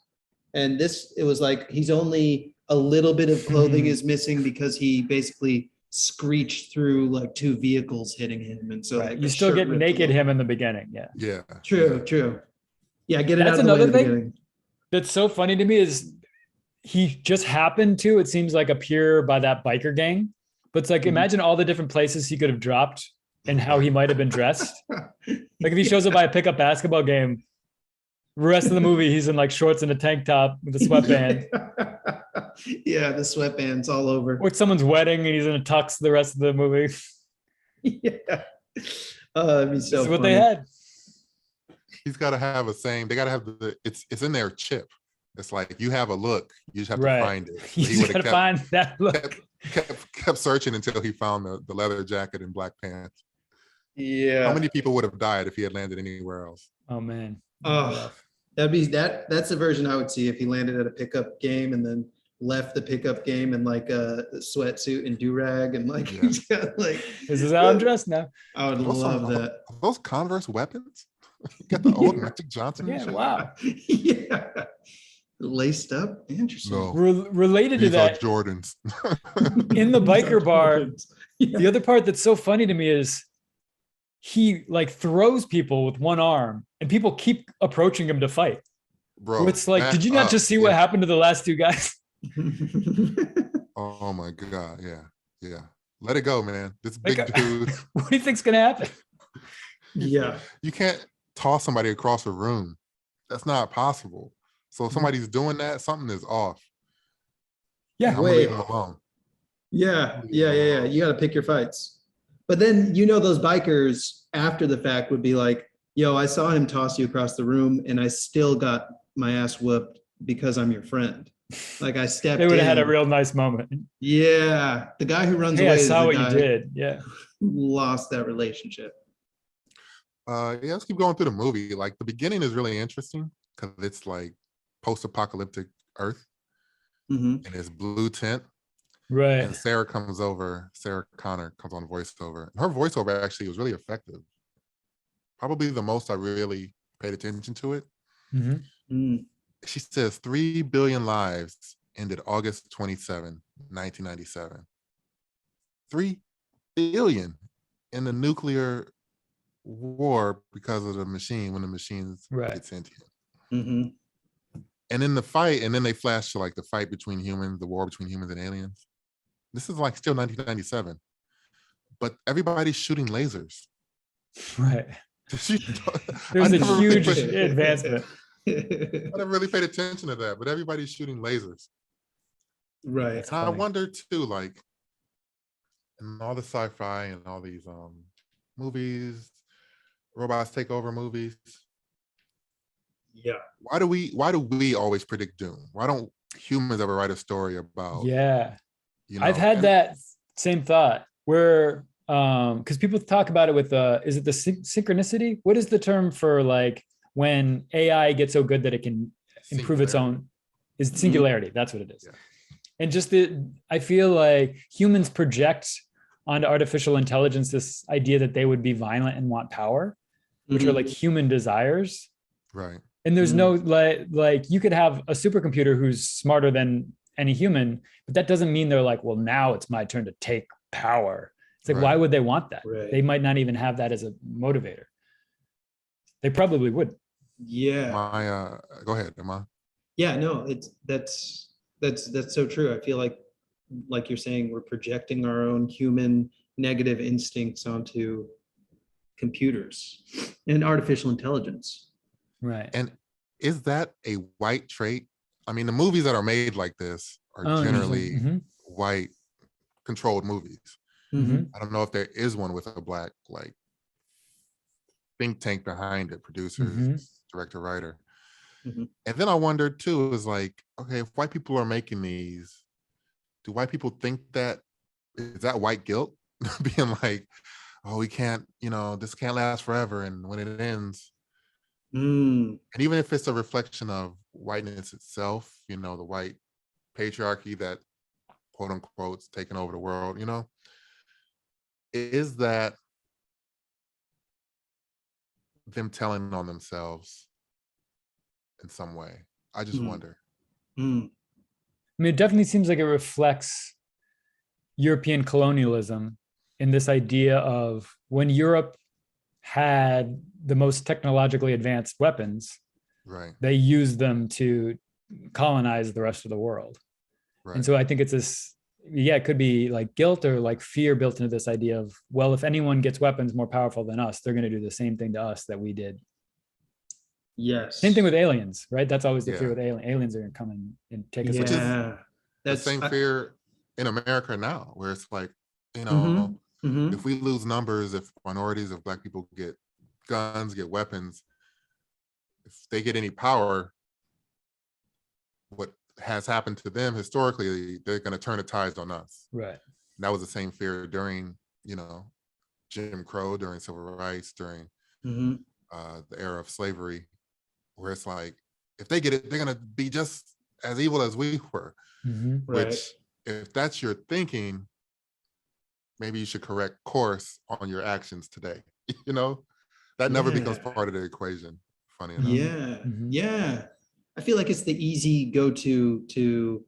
Speaker 2: And this, it was like he's only a little bit of clothing is missing because he basically screeched through like two vehicles hitting him. And so
Speaker 1: Right.
Speaker 2: like
Speaker 1: You
Speaker 2: the
Speaker 1: still
Speaker 2: shirt
Speaker 1: get
Speaker 2: ripped a
Speaker 1: naked
Speaker 2: little.
Speaker 1: him in the beginning. Yeah.
Speaker 3: yeah,
Speaker 2: True,
Speaker 3: yeah.
Speaker 2: true. Yeah, get it out
Speaker 1: That's
Speaker 2: of the way
Speaker 1: another
Speaker 2: in the
Speaker 1: thing
Speaker 2: beginning.
Speaker 1: that's so funny to me is he just happened to, it seems like, appear by that biker gang. But it's like,
Speaker 2: Mhm.
Speaker 1: imagine all the different places he could have dropped and how he might have been dressed. Like if he
Speaker 2: Yeah.
Speaker 1: shows up by a pickup basketball game, the rest of the movie he's in like shorts and a tank top with a sweatband.
Speaker 2: Yeah, the sweatbands all over.
Speaker 1: Or it's someone's wedding and he's in a tux the rest of the movie.
Speaker 2: Yeah. Oh, that'd be so
Speaker 1: This is what
Speaker 2: funny.
Speaker 1: they had.
Speaker 3: He's got to have a same. They got to have it's in their chip. It's like you have a look. You just have to
Speaker 1: Right.
Speaker 3: find it.
Speaker 1: You
Speaker 3: He
Speaker 1: just
Speaker 3: would
Speaker 1: gotta
Speaker 3: have
Speaker 1: find that look.
Speaker 3: kept searching until he found the leather jacket and black pants.
Speaker 2: Yeah.
Speaker 3: How many people would have died if he had landed anywhere else?
Speaker 1: Oh man.
Speaker 2: Oh, that's the version I would see if he landed at a pickup game and then left the pickup game in like a sweatsuit and do-rag and like
Speaker 3: Yeah.
Speaker 2: he's got like
Speaker 1: This is how I'm dressed now.
Speaker 2: I would love that.
Speaker 3: Are those Converse weapons? You got the old Magic Johnson.
Speaker 1: Yeah, wow.
Speaker 2: Yeah. Laced up. Interesting.
Speaker 3: No,
Speaker 1: Related to
Speaker 3: these are
Speaker 1: that,
Speaker 3: Jordans.
Speaker 1: in the biker bar,
Speaker 2: Yeah.
Speaker 1: the other part that's so funny to me is he like throws people with one arm and people keep approaching him to fight.
Speaker 3: Bro,
Speaker 1: It's like,
Speaker 3: back
Speaker 1: did you not
Speaker 3: up.
Speaker 1: just see what
Speaker 3: Yeah.
Speaker 1: happened to the last two guys?
Speaker 3: Oh my God. Yeah. Let it go, man. This
Speaker 1: Like,
Speaker 3: big dude.
Speaker 1: what do you think's gonna happen?
Speaker 2: Yeah.
Speaker 3: You can't toss somebody across a room. That's not possible. So if somebody's doing that, something is off.
Speaker 1: Yeah.
Speaker 3: I'm gonna
Speaker 2: Wait.
Speaker 3: leave them alone.
Speaker 2: Yeah. You got to pick your fights. But then, those bikers after the fact would be like, yo, I saw him toss you across the room and I still got my ass whooped because I'm your friend. Like I stepped
Speaker 1: They would have
Speaker 2: in.
Speaker 1: had a real nice moment.
Speaker 2: Yeah. The guy who runs
Speaker 1: Hey,
Speaker 2: away
Speaker 1: I
Speaker 2: is
Speaker 1: saw
Speaker 2: the
Speaker 1: what you
Speaker 2: guy
Speaker 1: did. Yeah.
Speaker 2: who lost that relationship.
Speaker 3: Yeah, let's keep going through the movie. Like the beginning is really interesting because it's like post-apocalyptic Earth
Speaker 2: Mhm.
Speaker 3: and it's blue tint.
Speaker 1: Right.
Speaker 3: And Sarah Connor comes on voiceover. Her voiceover actually was really effective. Probably the most I really paid attention to it.
Speaker 1: Mhm.
Speaker 2: Mm.
Speaker 3: She says 3 billion lives ended August 27, 1997. 3 billion in the nuclear war because of the machine when the machines
Speaker 1: Right.
Speaker 3: get sentient.
Speaker 2: Mhm.
Speaker 3: And in the fight, and then they flash to like the fight between humans, the war between humans and aliens. This is like still 1997, but everybody's shooting lasers.
Speaker 1: Right.
Speaker 3: There's
Speaker 1: There's a huge advancement.
Speaker 3: I never really paid attention to that, but everybody's shooting lasers.
Speaker 2: Right.
Speaker 1: That's
Speaker 3: And I
Speaker 1: funny.
Speaker 3: wonder too, like in all the sci-fi and all these movies, robots take over movies.
Speaker 2: Yeah.
Speaker 3: Why do we always predict doom? Why don't humans ever write a story about?
Speaker 1: Yeah. I've
Speaker 3: know,
Speaker 1: had
Speaker 3: and-
Speaker 1: that same thought where because people talk about it with is it the synchronicity? What is the term for like when AI gets so good that it can improve its
Speaker 3: Singularity.
Speaker 1: own? Is singularity? That's what it is.
Speaker 3: Yeah.
Speaker 1: And just I feel like humans project onto artificial intelligence this idea that they would be violent and want power, which are like human desires.
Speaker 3: Right.
Speaker 1: And there's no like you could have a supercomputer who's smarter than any human, but that doesn't mean they're like, well, now it's my turn to take power. It's like,
Speaker 3: Right.
Speaker 1: why would they want that?
Speaker 2: Right.
Speaker 1: They might not even have that as a motivator. They probably would.
Speaker 2: Yeah.
Speaker 3: My go ahead, Emma.
Speaker 2: Yeah, no, that's so true. I feel like you're saying, we're projecting our own human negative instincts onto computers and artificial intelligence.
Speaker 1: Right.
Speaker 3: And is that a white trait? I mean, the movies that are made like this are
Speaker 1: Oh, interesting.
Speaker 3: generally white controlled movies.
Speaker 2: Mhm.
Speaker 3: I don't know if there is one with a black like think tank behind it, producers, director, writer.
Speaker 2: Mhm.
Speaker 3: And then I wondered too, is like, okay, if white people are making these, do white people think that is that white guilt? Being like, oh, we can't, this can't last forever. And when it ends,
Speaker 2: Mm.
Speaker 3: and even if it's a reflection of whiteness itself, the white patriarchy that quote unquote is taking over the world, is that them telling on themselves in some way? I just
Speaker 2: Mm.
Speaker 3: wonder.
Speaker 2: Mm.
Speaker 1: I mean, it definitely seems like it reflects European colonialism in this idea of when Europe had the most technologically advanced weapons,
Speaker 3: Right,
Speaker 1: they used them to colonize the rest of the world. And
Speaker 3: right,
Speaker 1: so I think it's this, yeah, it could be like guilt or like fear built into this idea of, well, if anyone gets weapons more powerful than us, they're going to do the same thing to us that we did.
Speaker 2: Yes.
Speaker 1: Same thing with aliens, right? That's always the fear
Speaker 3: yeah.
Speaker 1: with aliens are going to come and take us
Speaker 3: Which
Speaker 1: over.
Speaker 3: is
Speaker 2: Yeah.
Speaker 3: the
Speaker 2: That's
Speaker 3: same fear in America now, where it's like,
Speaker 2: Mhm. Mhm.
Speaker 3: if we lose numbers, if minorities, if black people get guns, get weapons, if they get any power, what has happened to them historically, they're going to turn the tides on us.
Speaker 1: Right.
Speaker 3: And that was the same fear during, Jim Crow, during civil rights, during
Speaker 2: Mhm.
Speaker 3: the era of slavery, where it's like, if they get it, they're going to be just as evil as we were.
Speaker 2: Right.
Speaker 3: Which, if that's your thinking, maybe you should correct course on your actions today. That never becomes
Speaker 2: Yeah.
Speaker 3: part of the equation. Funny enough.
Speaker 2: Yeah.
Speaker 1: Mhm.
Speaker 2: Yeah. I feel like it's the easy go-to to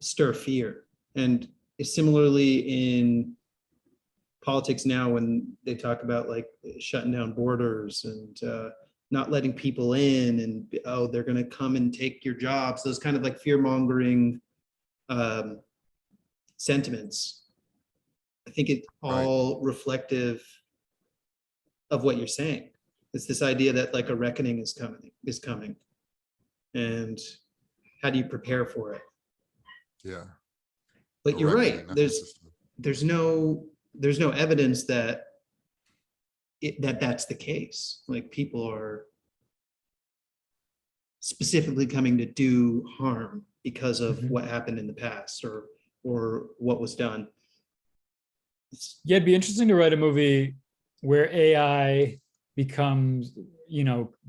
Speaker 2: stir fear. And similarly in politics now, when they talk about like shutting down borders and not letting people in, and oh, they're going to come and take your jobs, those kind of like fear mongering um, sentiments. I think it's
Speaker 3: Right.
Speaker 2: all reflective of what you're saying. It's this idea that like a reckoning is coming, and how do you prepare for it?
Speaker 3: Yeah. A
Speaker 2: But you're
Speaker 3: reckoning.
Speaker 2: right.
Speaker 3: That's interesting.
Speaker 2: There's no evidence that that's the case. Like people are specifically coming to do harm because of
Speaker 1: Mhm.
Speaker 2: what happened in the past or what was done.
Speaker 1: Yeah, it'd be interesting to write a movie where AI becomes,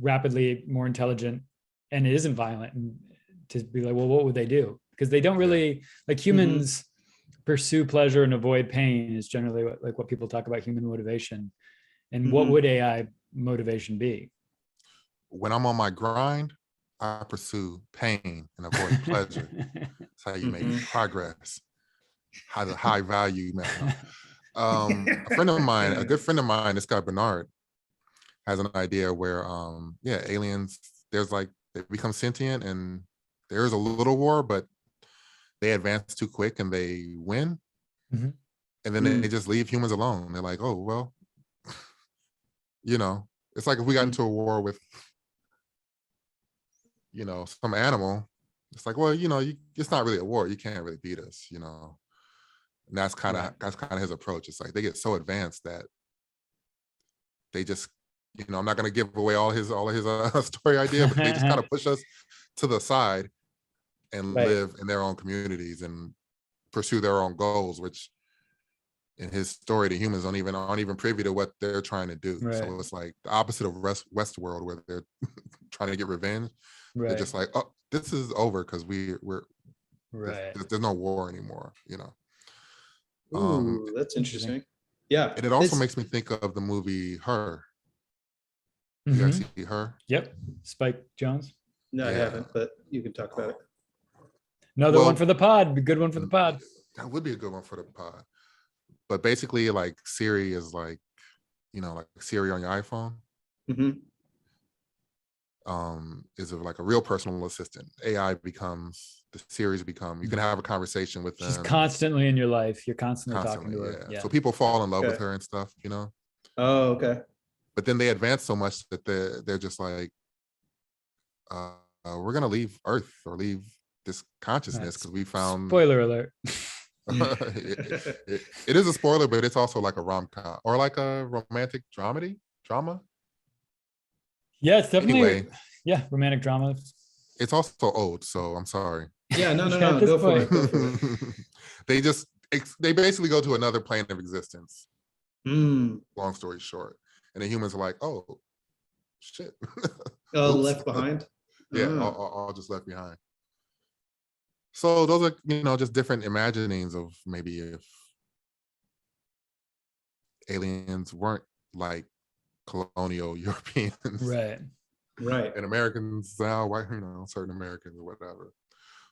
Speaker 1: rapidly more intelligent and it isn't violent, and to be like, well, what would they do? Because they don't
Speaker 3: Yeah.
Speaker 1: really like humans pursue pleasure and avoid pain is generally what people talk about human motivation. And what would AI motivation be?
Speaker 3: When I'm on my grind, I pursue pain and avoid pleasure. That's how you make progress. How the high value man. No. A friend of mine, a good friend of mine, this guy Bernard, has an idea where aliens, there's like they become sentient and there's a little war, but they advance too quick and they win.
Speaker 1: Mhm.
Speaker 3: And then they just leave humans alone. They're like, oh well, it's like if we got into a war with some animal, it's like, well, it's not really a war. You can't really beat us, And that's kind of
Speaker 2: Right.
Speaker 3: his approach. It's like they get so advanced that they just, I'm not going to give away all of his story idea, but they just kind of push us to the side and
Speaker 2: Right.
Speaker 3: live in their own communities and pursue their own goals, which in his story, the humans aren't even privy to what they're trying to do.
Speaker 1: Right.
Speaker 3: So it's like the opposite of Westworld, where they're trying to get revenge. They're
Speaker 1: Right.
Speaker 3: just like, oh, this is over because we're
Speaker 1: Right.
Speaker 3: there's no war anymore,
Speaker 2: Ooh, that's
Speaker 1: Interesting.
Speaker 2: interesting. Yeah.
Speaker 3: And it also makes me think of the movie Her. You guys see Her?
Speaker 1: Yep. Spike Jones.
Speaker 2: No, I
Speaker 3: Yeah.
Speaker 2: haven't, but you can talk about it.
Speaker 1: Another one for the pod. Good one for the pod.
Speaker 3: That would be a good one for the pod. But basically, like Siri is like, like Siri on your iPhone. Is like a real personal assistant. AI becomes the series become. You can have a conversation with them.
Speaker 1: She's constantly in your life. You're constantly talking to her.
Speaker 3: Yeah. So people fall in love with her and stuff.
Speaker 2: Oh, okay.
Speaker 3: but then they advance so much that they're just like, we're gonna leave Earth or leave this consciousness because we found.
Speaker 1: Spoiler alert.
Speaker 3: It is a spoiler, but it's also like a rom-com or like a romantic drama.
Speaker 1: Yeah, it's definitely
Speaker 3: Anyway,
Speaker 1: romantic drama.
Speaker 3: it's also old, so I'm sorry.
Speaker 2: Yeah, no,
Speaker 1: Yeah, at this
Speaker 2: go for
Speaker 1: point.
Speaker 2: it. Go for it.
Speaker 3: They basically go to another plane of existence.
Speaker 2: Mm.
Speaker 3: Long story short, and the humans are like, oh shit.
Speaker 2: Oh,
Speaker 3: Oops.
Speaker 2: left behind.
Speaker 3: Yeah,
Speaker 2: Oh.
Speaker 3: all just left behind. So those are, just different imaginings of maybe if aliens weren't like colonial Europeans,
Speaker 1: Right.
Speaker 3: and Americans now, white, certain Americans or whatever.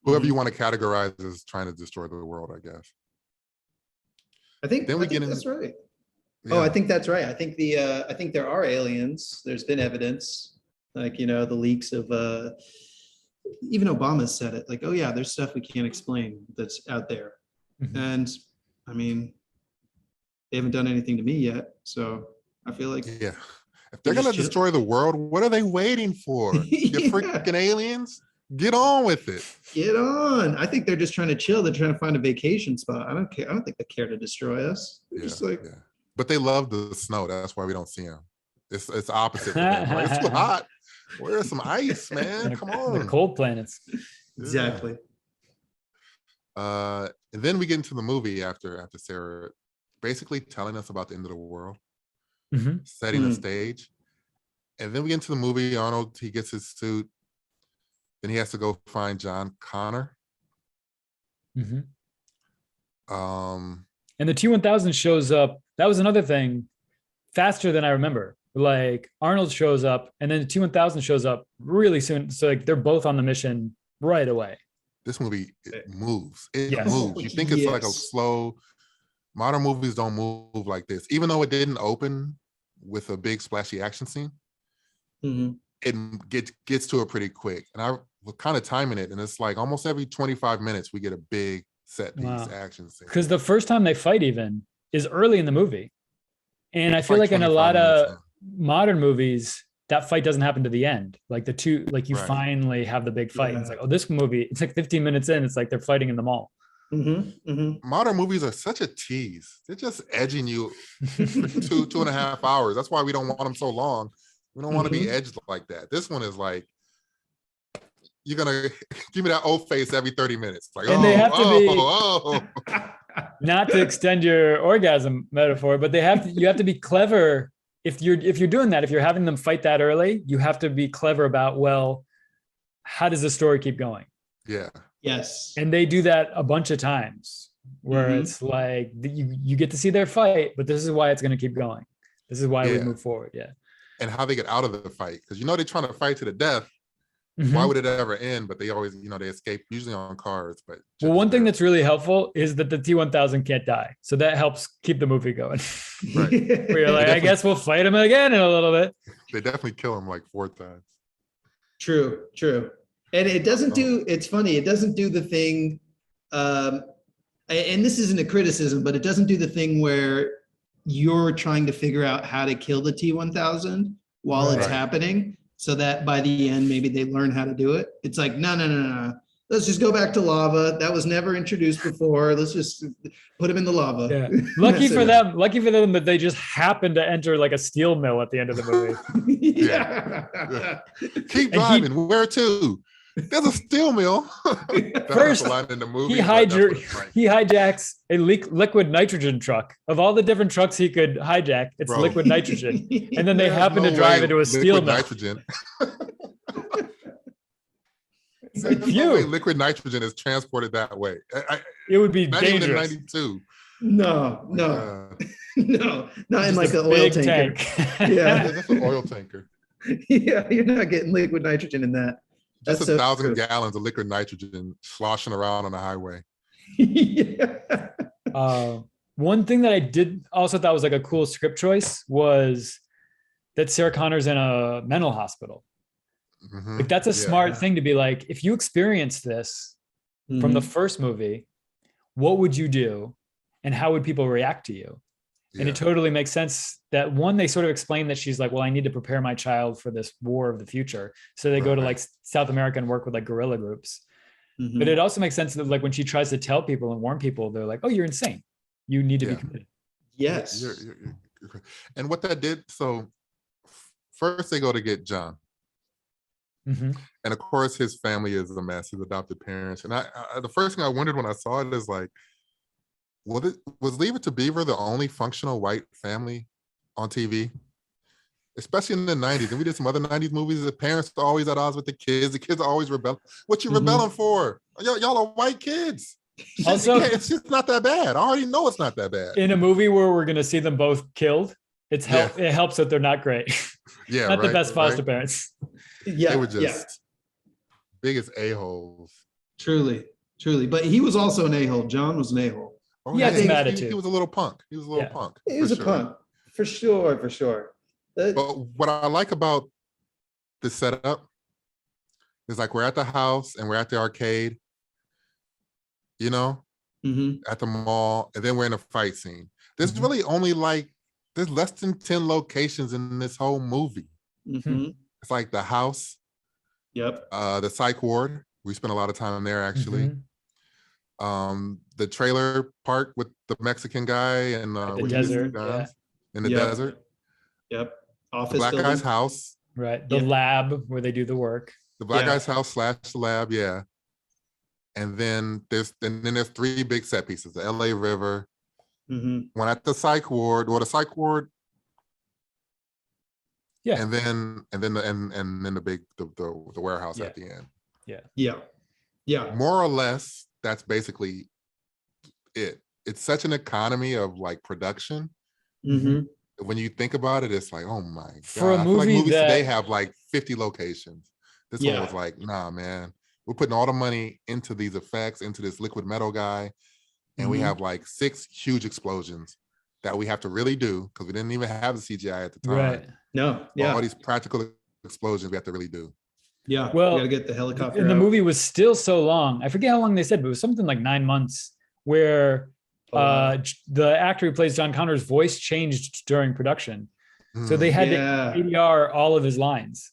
Speaker 3: Whoever you want to categorize as trying to destroy the world, I guess.
Speaker 2: I think that's right. Yeah. Oh, I think that's right. I think I think there are aliens. There's been evidence, like, the leaks of even Obama said it, like, oh yeah, there's stuff we can't explain that's out there.
Speaker 1: Mhm.
Speaker 2: And I mean, they haven't done anything to me yet. So I feel like,
Speaker 3: yeah, if they're gonna destroy the world, what are they waiting for? You freaking aliens, get on with it.
Speaker 2: Get on. I think they're just trying to chill. They're trying to find a vacation spot. I don't care. I don't think they care to destroy us. They're just like,
Speaker 3: But they love the snow. That's why we don't see them. It's opposite for them. Like, it's too hot. Where's some ice, man? Come on.
Speaker 1: The cold planets.
Speaker 2: Exactly.
Speaker 3: And then we get into the movie after Sarah basically telling us about the end of the world, setting the stage. And then we get into the movie. Arnold, he gets his suit. Then he has to go find John Connor.
Speaker 1: And the T-1000 shows up. That was another thing, faster than I remember. Like, Arnold shows up, and then the T-1000 shows up really soon. So like they're both on the mission right away.
Speaker 3: This movie, it moves. It
Speaker 1: Yes.
Speaker 3: moves. You think it's like a slow. Modern movies don't move like this. Even though it didn't open with a big splashy action scene, it gets to it pretty quick. And I was kind of timing it, and it's like almost every 25 minutes we get a big set piece action scene.
Speaker 1: Because the first time they fight even is early in the movie. And I feel like in a lot of modern movies, that fight doesn't happen to the end. Like the two, like you finally have the big fight. And it's like, oh, this movie, it's like 15 minutes in, it's like they're fighting in the mall.
Speaker 3: Modern movies are such a tease. They're just edging you for 2.5 hours. That's why we don't want them so long. We don't want to be edged like that. This one is like, you're gonna give me that old face every 30 minutes. Like,
Speaker 1: and they have to be not to extend your orgasm metaphor, but you have to be clever. If you're doing that, if you're having them fight that early, you have to be clever about, well, how does the story keep going?
Speaker 3: Yeah.
Speaker 2: Yes.
Speaker 1: And they do that a bunch of times where it's like you get to see their fight, but this is why it's going to keep going. This is why we move forward. Yeah.
Speaker 3: And how they get out of the fight. Because they're trying to fight to the death. Why would it ever end? But they always, they escape, usually on cars. But
Speaker 1: well, one thing that's really helpful is that the T-1000 can't die. So that helps keep the movie going.
Speaker 3: Right.
Speaker 1: Where you're like, I guess we'll fight him again in a little bit.
Speaker 3: They definitely kill him like 4 times.
Speaker 2: True. And it doesn't it's funny, it doesn't do the thing, and this isn't a criticism, but it doesn't do the thing where you're trying to figure out how to kill the T-1000 while it's happening, so that by the end, maybe they learn how to do it. It's like, no. Let's just go back to lava. That was never introduced before. Let's just put him in the lava.
Speaker 1: Yeah. Lucky for them that they just happened to enter like a steel mill at the end of the movie.
Speaker 2: Yeah.
Speaker 3: Keep driving. Where to? There's a steel mill.
Speaker 1: First,
Speaker 3: line in the movie,
Speaker 1: he hijacks a liquid nitrogen truck. Of all the different trucks he could hijack, it's liquid nitrogen. And then they happen to drive into a steel mill.
Speaker 3: Nitrogen.
Speaker 1: Like,
Speaker 3: no way liquid nitrogen is transported that way.
Speaker 1: It would be
Speaker 3: not
Speaker 1: dangerous.
Speaker 3: Even in 92.
Speaker 2: No, not in like an oil tanker.
Speaker 3: Yeah, that's an oil tanker.
Speaker 2: Yeah, you're not getting liquid nitrogen in that.
Speaker 3: That's 1,000 gallons of liquid nitrogen sloshing around on the highway.
Speaker 1: One thing that I did also thought was like a cool script choice was that Sarah Connor's in a mental hospital. Like that's a smart thing to be like, if you experience this from the first movie, what would you do? And how would people react to you? And it
Speaker 3: Yeah.
Speaker 1: totally makes sense that one, they sort of explain that she's like, well, I need to prepare my child for this war of the future. So they go to like
Speaker 3: Right.
Speaker 1: South America and work with like guerrilla groups.
Speaker 2: Mhm.
Speaker 1: But it also makes sense that like when she tries to tell people and warn people, they're like, oh, you're insane. You need to be
Speaker 3: Yeah.
Speaker 1: committed.
Speaker 2: Yes.
Speaker 3: You're correct. And what that did, so first they go to get John.
Speaker 1: Mhm.
Speaker 3: And of course, his family is a mess, his adopted parents. And the first thing I wondered when I saw it is like, was Leave It to Beaver the only functional white family on TV? Especially in the 90s. And we did some other 90s movies. The parents are always at odds with the kids. The kids are always rebelling. What you
Speaker 2: Mhm.
Speaker 3: rebelling for? Y'all are white kids. Shit,
Speaker 1: Also-
Speaker 3: it's just not that bad. I already know it's not that bad.
Speaker 1: In a movie where we're going to see them both killed,
Speaker 3: Yeah.
Speaker 1: it helps that they're not great.
Speaker 3: Yeah,
Speaker 1: Not the
Speaker 3: right,
Speaker 1: best foster
Speaker 3: right.
Speaker 1: parents.
Speaker 2: Yeah.
Speaker 3: They were
Speaker 2: Yeah.
Speaker 3: just biggest a-holes.
Speaker 2: Truly. Truly. But he was also an a-hole. John was an a-hole.
Speaker 3: Oh,
Speaker 1: He had
Speaker 2: some
Speaker 3: he
Speaker 1: attitude.
Speaker 3: was a little punk. He was a little
Speaker 1: Yeah.
Speaker 3: punk.
Speaker 2: He was
Speaker 3: for
Speaker 2: a
Speaker 3: sure.
Speaker 2: punk. For sure. For sure.
Speaker 3: But what I like about the setup is like we're at the house and we're at the arcade, you know,
Speaker 2: Mhm.
Speaker 3: at the mall, and then we're in a fight scene. There's
Speaker 1: Mhm.
Speaker 3: really only like there's less than 10 locations in this whole movie.
Speaker 2: Mhm.
Speaker 3: It's like the house,
Speaker 2: Yep.
Speaker 3: the psych ward. We spent a lot of time there actually.
Speaker 1: Mhm.
Speaker 3: The trailer park with the Mexican guy and
Speaker 1: At the
Speaker 3: with his
Speaker 1: desert,
Speaker 3: guns in the
Speaker 2: Yep.
Speaker 3: desert.
Speaker 2: Yep.
Speaker 3: The
Speaker 2: Office
Speaker 3: black
Speaker 2: building.
Speaker 3: guy's house.
Speaker 1: Right. The
Speaker 2: Yep.
Speaker 1: lab where they do the work.
Speaker 3: The black
Speaker 2: Yeah.
Speaker 3: guy's house / the lab, yeah. And then there's three big set pieces: the LA River,
Speaker 2: Mhm.
Speaker 3: one at the psych ward, or the psych ward,
Speaker 1: Yeah.
Speaker 3: and then the big the warehouse
Speaker 1: Yeah.
Speaker 3: at the end.
Speaker 2: Yeah. Yeah.
Speaker 3: More or less, that's basically it. It's such an economy of like production.
Speaker 2: Mhm.
Speaker 3: When you think about it, it's like, oh my
Speaker 1: For a
Speaker 3: god! I feel like
Speaker 1: movie
Speaker 3: movies today
Speaker 1: that-
Speaker 3: have like 50 locations. This one
Speaker 2: Yeah.
Speaker 3: was like, nah, man, we're putting all the money into these effects, into this liquid metal guy, and we
Speaker 2: Mhm.
Speaker 3: have like 6 huge explosions that we have to really do because we didn't even have the CGI at the time.
Speaker 1: Right.
Speaker 2: No.
Speaker 3: But all
Speaker 2: Yeah.
Speaker 3: these practical explosions we have to really do.
Speaker 2: Yeah.
Speaker 1: Well,
Speaker 2: we got to get the helicopter
Speaker 1: And the
Speaker 2: out.
Speaker 1: movie was still so long. I forget how long they said, but it was something like 9 months where
Speaker 2: Oh, wow.
Speaker 1: the actor who plays John Connor's voice changed during production. So they had
Speaker 2: Yeah.
Speaker 1: to ADR all of his lines.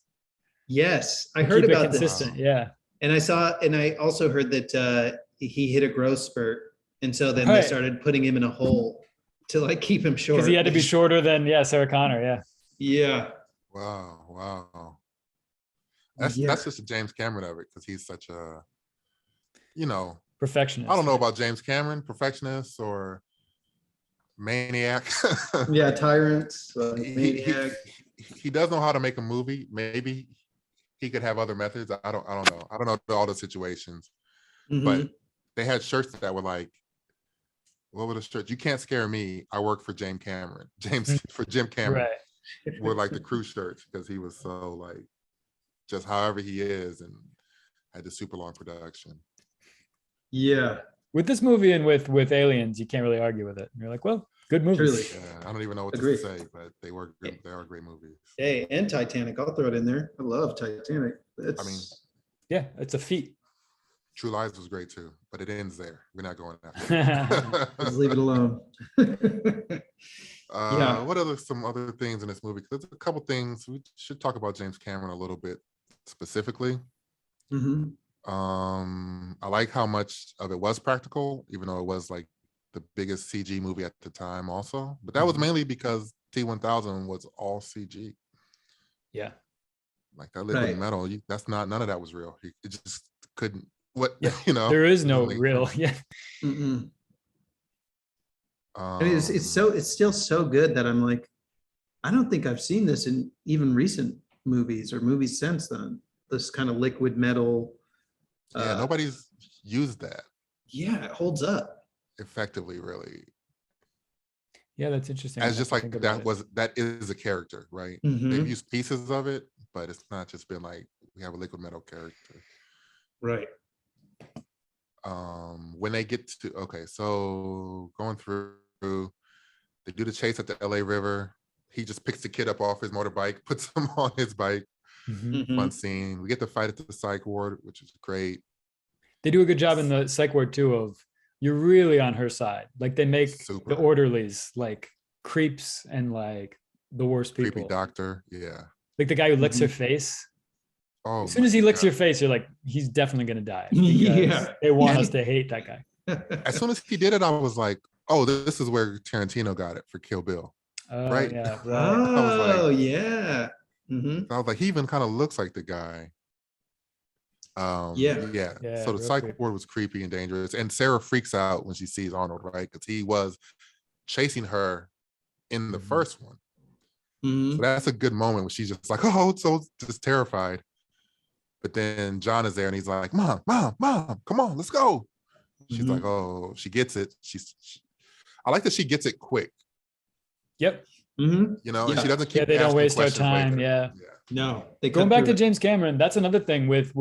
Speaker 2: Yes. I
Speaker 1: to
Speaker 2: heard
Speaker 1: keep it
Speaker 2: about this.
Speaker 1: consistent. Yeah.
Speaker 2: And I also heard that he hit a growth spurt. And so then
Speaker 1: Right.
Speaker 2: they started putting him in a hole to like keep him short.
Speaker 1: Because he had to be shorter than Sarah Connor. Yeah.
Speaker 2: Yeah.
Speaker 3: Wow.
Speaker 2: Yeah.
Speaker 3: That's just a James Cameron of it because he's such a,
Speaker 1: Perfectionist.
Speaker 3: I don't know about James Cameron, perfectionist or maniac.
Speaker 2: Yeah. Tyrants.
Speaker 3: he,
Speaker 2: Maniac.
Speaker 3: he does know how to make a movie. Maybe he could have other methods. I don't know. I don't know all the situations, but
Speaker 2: Mhm.
Speaker 3: they had shirts that were like, what were the shirts? You can't scare me. I work for Jim Cameron. For Jim Cameron.
Speaker 1: Right.
Speaker 3: Were like the crew shirts because he was so like just however he is and had the super long production.
Speaker 2: Yeah.
Speaker 1: With this movie and with Aliens, you can't really argue with it. You're like, well, good movies.
Speaker 2: Truly.
Speaker 3: Yeah, I don't even know what
Speaker 2: Agree.
Speaker 3: to say, but they were good. They are great movies.
Speaker 2: Hey, and Titanic. I'll throw it in there. I love Titanic. It's,
Speaker 1: Yeah, it's a feat.
Speaker 3: True Lies was great too, but it ends there. We're not going after.
Speaker 2: let's leave it alone. Yeah.
Speaker 3: What some other things in this movie? Because there's a couple things we should talk about James Cameron a little bit specifically.
Speaker 2: Mhm.
Speaker 3: I like how much of it was practical, even though it was like the biggest CG movie at the time also. But that was mainly because T-1000 was all CG.
Speaker 1: Yeah.
Speaker 3: Like that liquid
Speaker 2: Right.
Speaker 3: metal, that's not, none of that was real. It just couldn't, what,
Speaker 1: Yeah.
Speaker 3: you know.
Speaker 1: There is
Speaker 3: it
Speaker 1: no
Speaker 3: doesn't make
Speaker 1: real.
Speaker 3: sense.
Speaker 1: Yeah.
Speaker 2: Mm-mm. I mean, it's still so good that I'm like, I don't think I've seen this in even recent movies or movies since then. This kind of liquid metal.
Speaker 3: Yeah, nobody's used that
Speaker 2: Yeah, it holds up.
Speaker 3: effectively, really.
Speaker 1: Yeah, that's interesting.
Speaker 3: As just like
Speaker 1: Think about it.
Speaker 3: that is a character, right?
Speaker 2: Mhm.
Speaker 3: They've used pieces of it, but it's not just been like we have a liquid metal character.
Speaker 2: Right.
Speaker 3: When they get to so going through, they do the chase at the LA River. He just picks the kid up off his motorbike, puts him on his bike.
Speaker 1: Mhm.
Speaker 2: Mhm.
Speaker 3: Fun scene. We get the fight at the psych ward, which is great.
Speaker 1: They do a good job in the psych ward too of you're really on her side. Like they make
Speaker 3: Super.
Speaker 1: the orderlies like creeps and like the worst people.
Speaker 3: Creepy doctor. Yeah.
Speaker 1: Like the guy who licks her face.
Speaker 3: Oh,
Speaker 1: As soon as he licks
Speaker 3: my
Speaker 1: your face, you're like, he's definitely gonna die because
Speaker 2: Yeah.
Speaker 1: they want
Speaker 3: Yeah.
Speaker 1: us to hate that guy.
Speaker 3: God. As soon as he did it, I was like, oh, this is where Tarantino got it for Kill Bill.
Speaker 1: Oh
Speaker 3: Right.
Speaker 1: yeah, right.
Speaker 2: Oh, yeah.
Speaker 3: I was like, he even kind of looks like the guy.
Speaker 2: Yeah.
Speaker 1: Yeah,
Speaker 3: So the
Speaker 1: real
Speaker 3: psych
Speaker 1: creepy.
Speaker 3: ward was creepy and dangerous. And Sarah freaks out when she sees Arnold, right? Because he was chasing her in the first one. So that's a good moment when she's just like, oh, so just terrified. But then John is there and he's like, Mom, come on, let's go. She's like, oh, she gets it. I like that she gets it quick.
Speaker 1: Yep.
Speaker 3: You know, and she doesn't keep
Speaker 1: they don't
Speaker 3: asking
Speaker 1: waste our
Speaker 3: questions
Speaker 1: time.
Speaker 3: later.
Speaker 1: Yeah.
Speaker 2: No, they
Speaker 1: Going
Speaker 2: cut
Speaker 1: back to
Speaker 2: through it.
Speaker 1: James Cameron, that's another thing with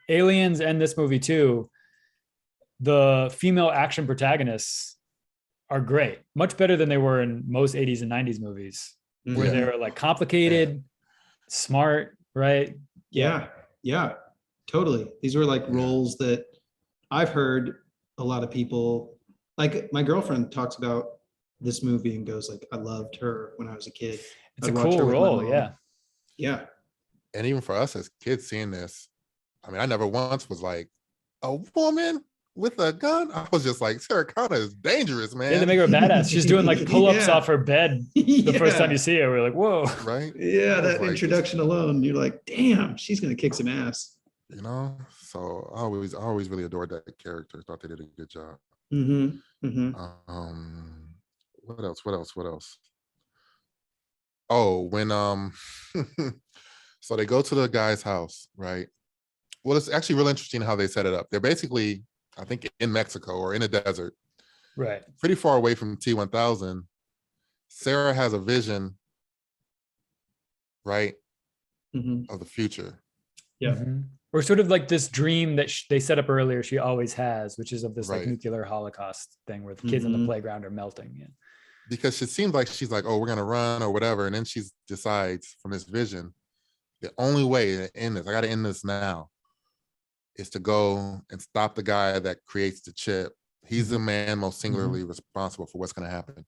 Speaker 1: Aliens and this movie too. The female action protagonists are great, much better than they were in most 80s and 90s movies, where they were like complicated, smart, right?
Speaker 2: Yeah, totally. These were like roles that I've heard a lot of people, like my girlfriend talks about this movie and goes like, I loved her when I was a kid.
Speaker 1: It's
Speaker 2: I'd
Speaker 1: a
Speaker 2: watch
Speaker 1: cool
Speaker 2: her with my
Speaker 1: role.
Speaker 2: mom.
Speaker 1: Yeah.
Speaker 2: Yeah.
Speaker 3: And even for us as kids seeing this, I mean, I never once was like, a woman with a gun. I was just like, Sarah Connor is dangerous, man.
Speaker 1: Yeah, they make her a badass. She's doing like pull-ups
Speaker 2: Yeah.
Speaker 1: off her bed the first time you see her. We're like, whoa.
Speaker 3: Right?
Speaker 2: Yeah,
Speaker 3: I was
Speaker 2: that
Speaker 3: like,
Speaker 2: introduction alone, you're like, damn, she's gonna kick some ass.
Speaker 3: you know, so I always really adored that character. Thought they did a good job. What else? Oh, when so they go to the guy's house, right? Well, it's actually real interesting how they set it up. They're basically, I think, in Mexico or in a desert,
Speaker 1: Right.
Speaker 3: pretty far away from T-1000. Sarah has a vision, right, of the future.
Speaker 2: Yeah.
Speaker 1: Or sort of like this dream that they set up earlier, she always has, which is of this like
Speaker 3: Right.
Speaker 1: nuclear holocaust thing where the kids on the playground are melting. Yeah.
Speaker 3: Because it seems like she's like, oh, we're gonna run or whatever, and then she decides from this vision, the only way to end this, I gotta end this now, is to go and stop the guy that creates the chip. He's the man most singularly responsible for what's gonna happen.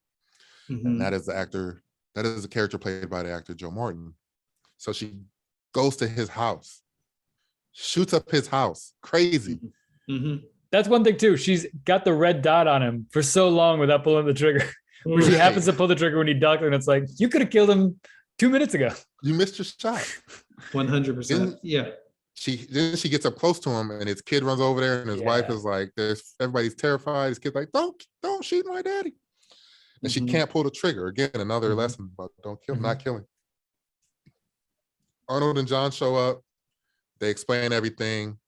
Speaker 3: And that is the character played by the actor Joe Morton. So she goes to his house, shoots up his house, crazy.
Speaker 1: That's one thing too. She's got the red dot on him for so long without pulling the trigger. Where she happens to pull the trigger when he ducked, and it's like, you could have killed him 2 minutes ago.
Speaker 3: You missed your shot.
Speaker 2: 100%. Yeah.
Speaker 3: She gets up close to him, and his kid runs over there, and his wife is like, everybody's terrified. His kid's like, don't shoot my daddy. And she can't pull the trigger. Again, another lesson about don't kill, not killing. Arnold and John show up. They explain everything.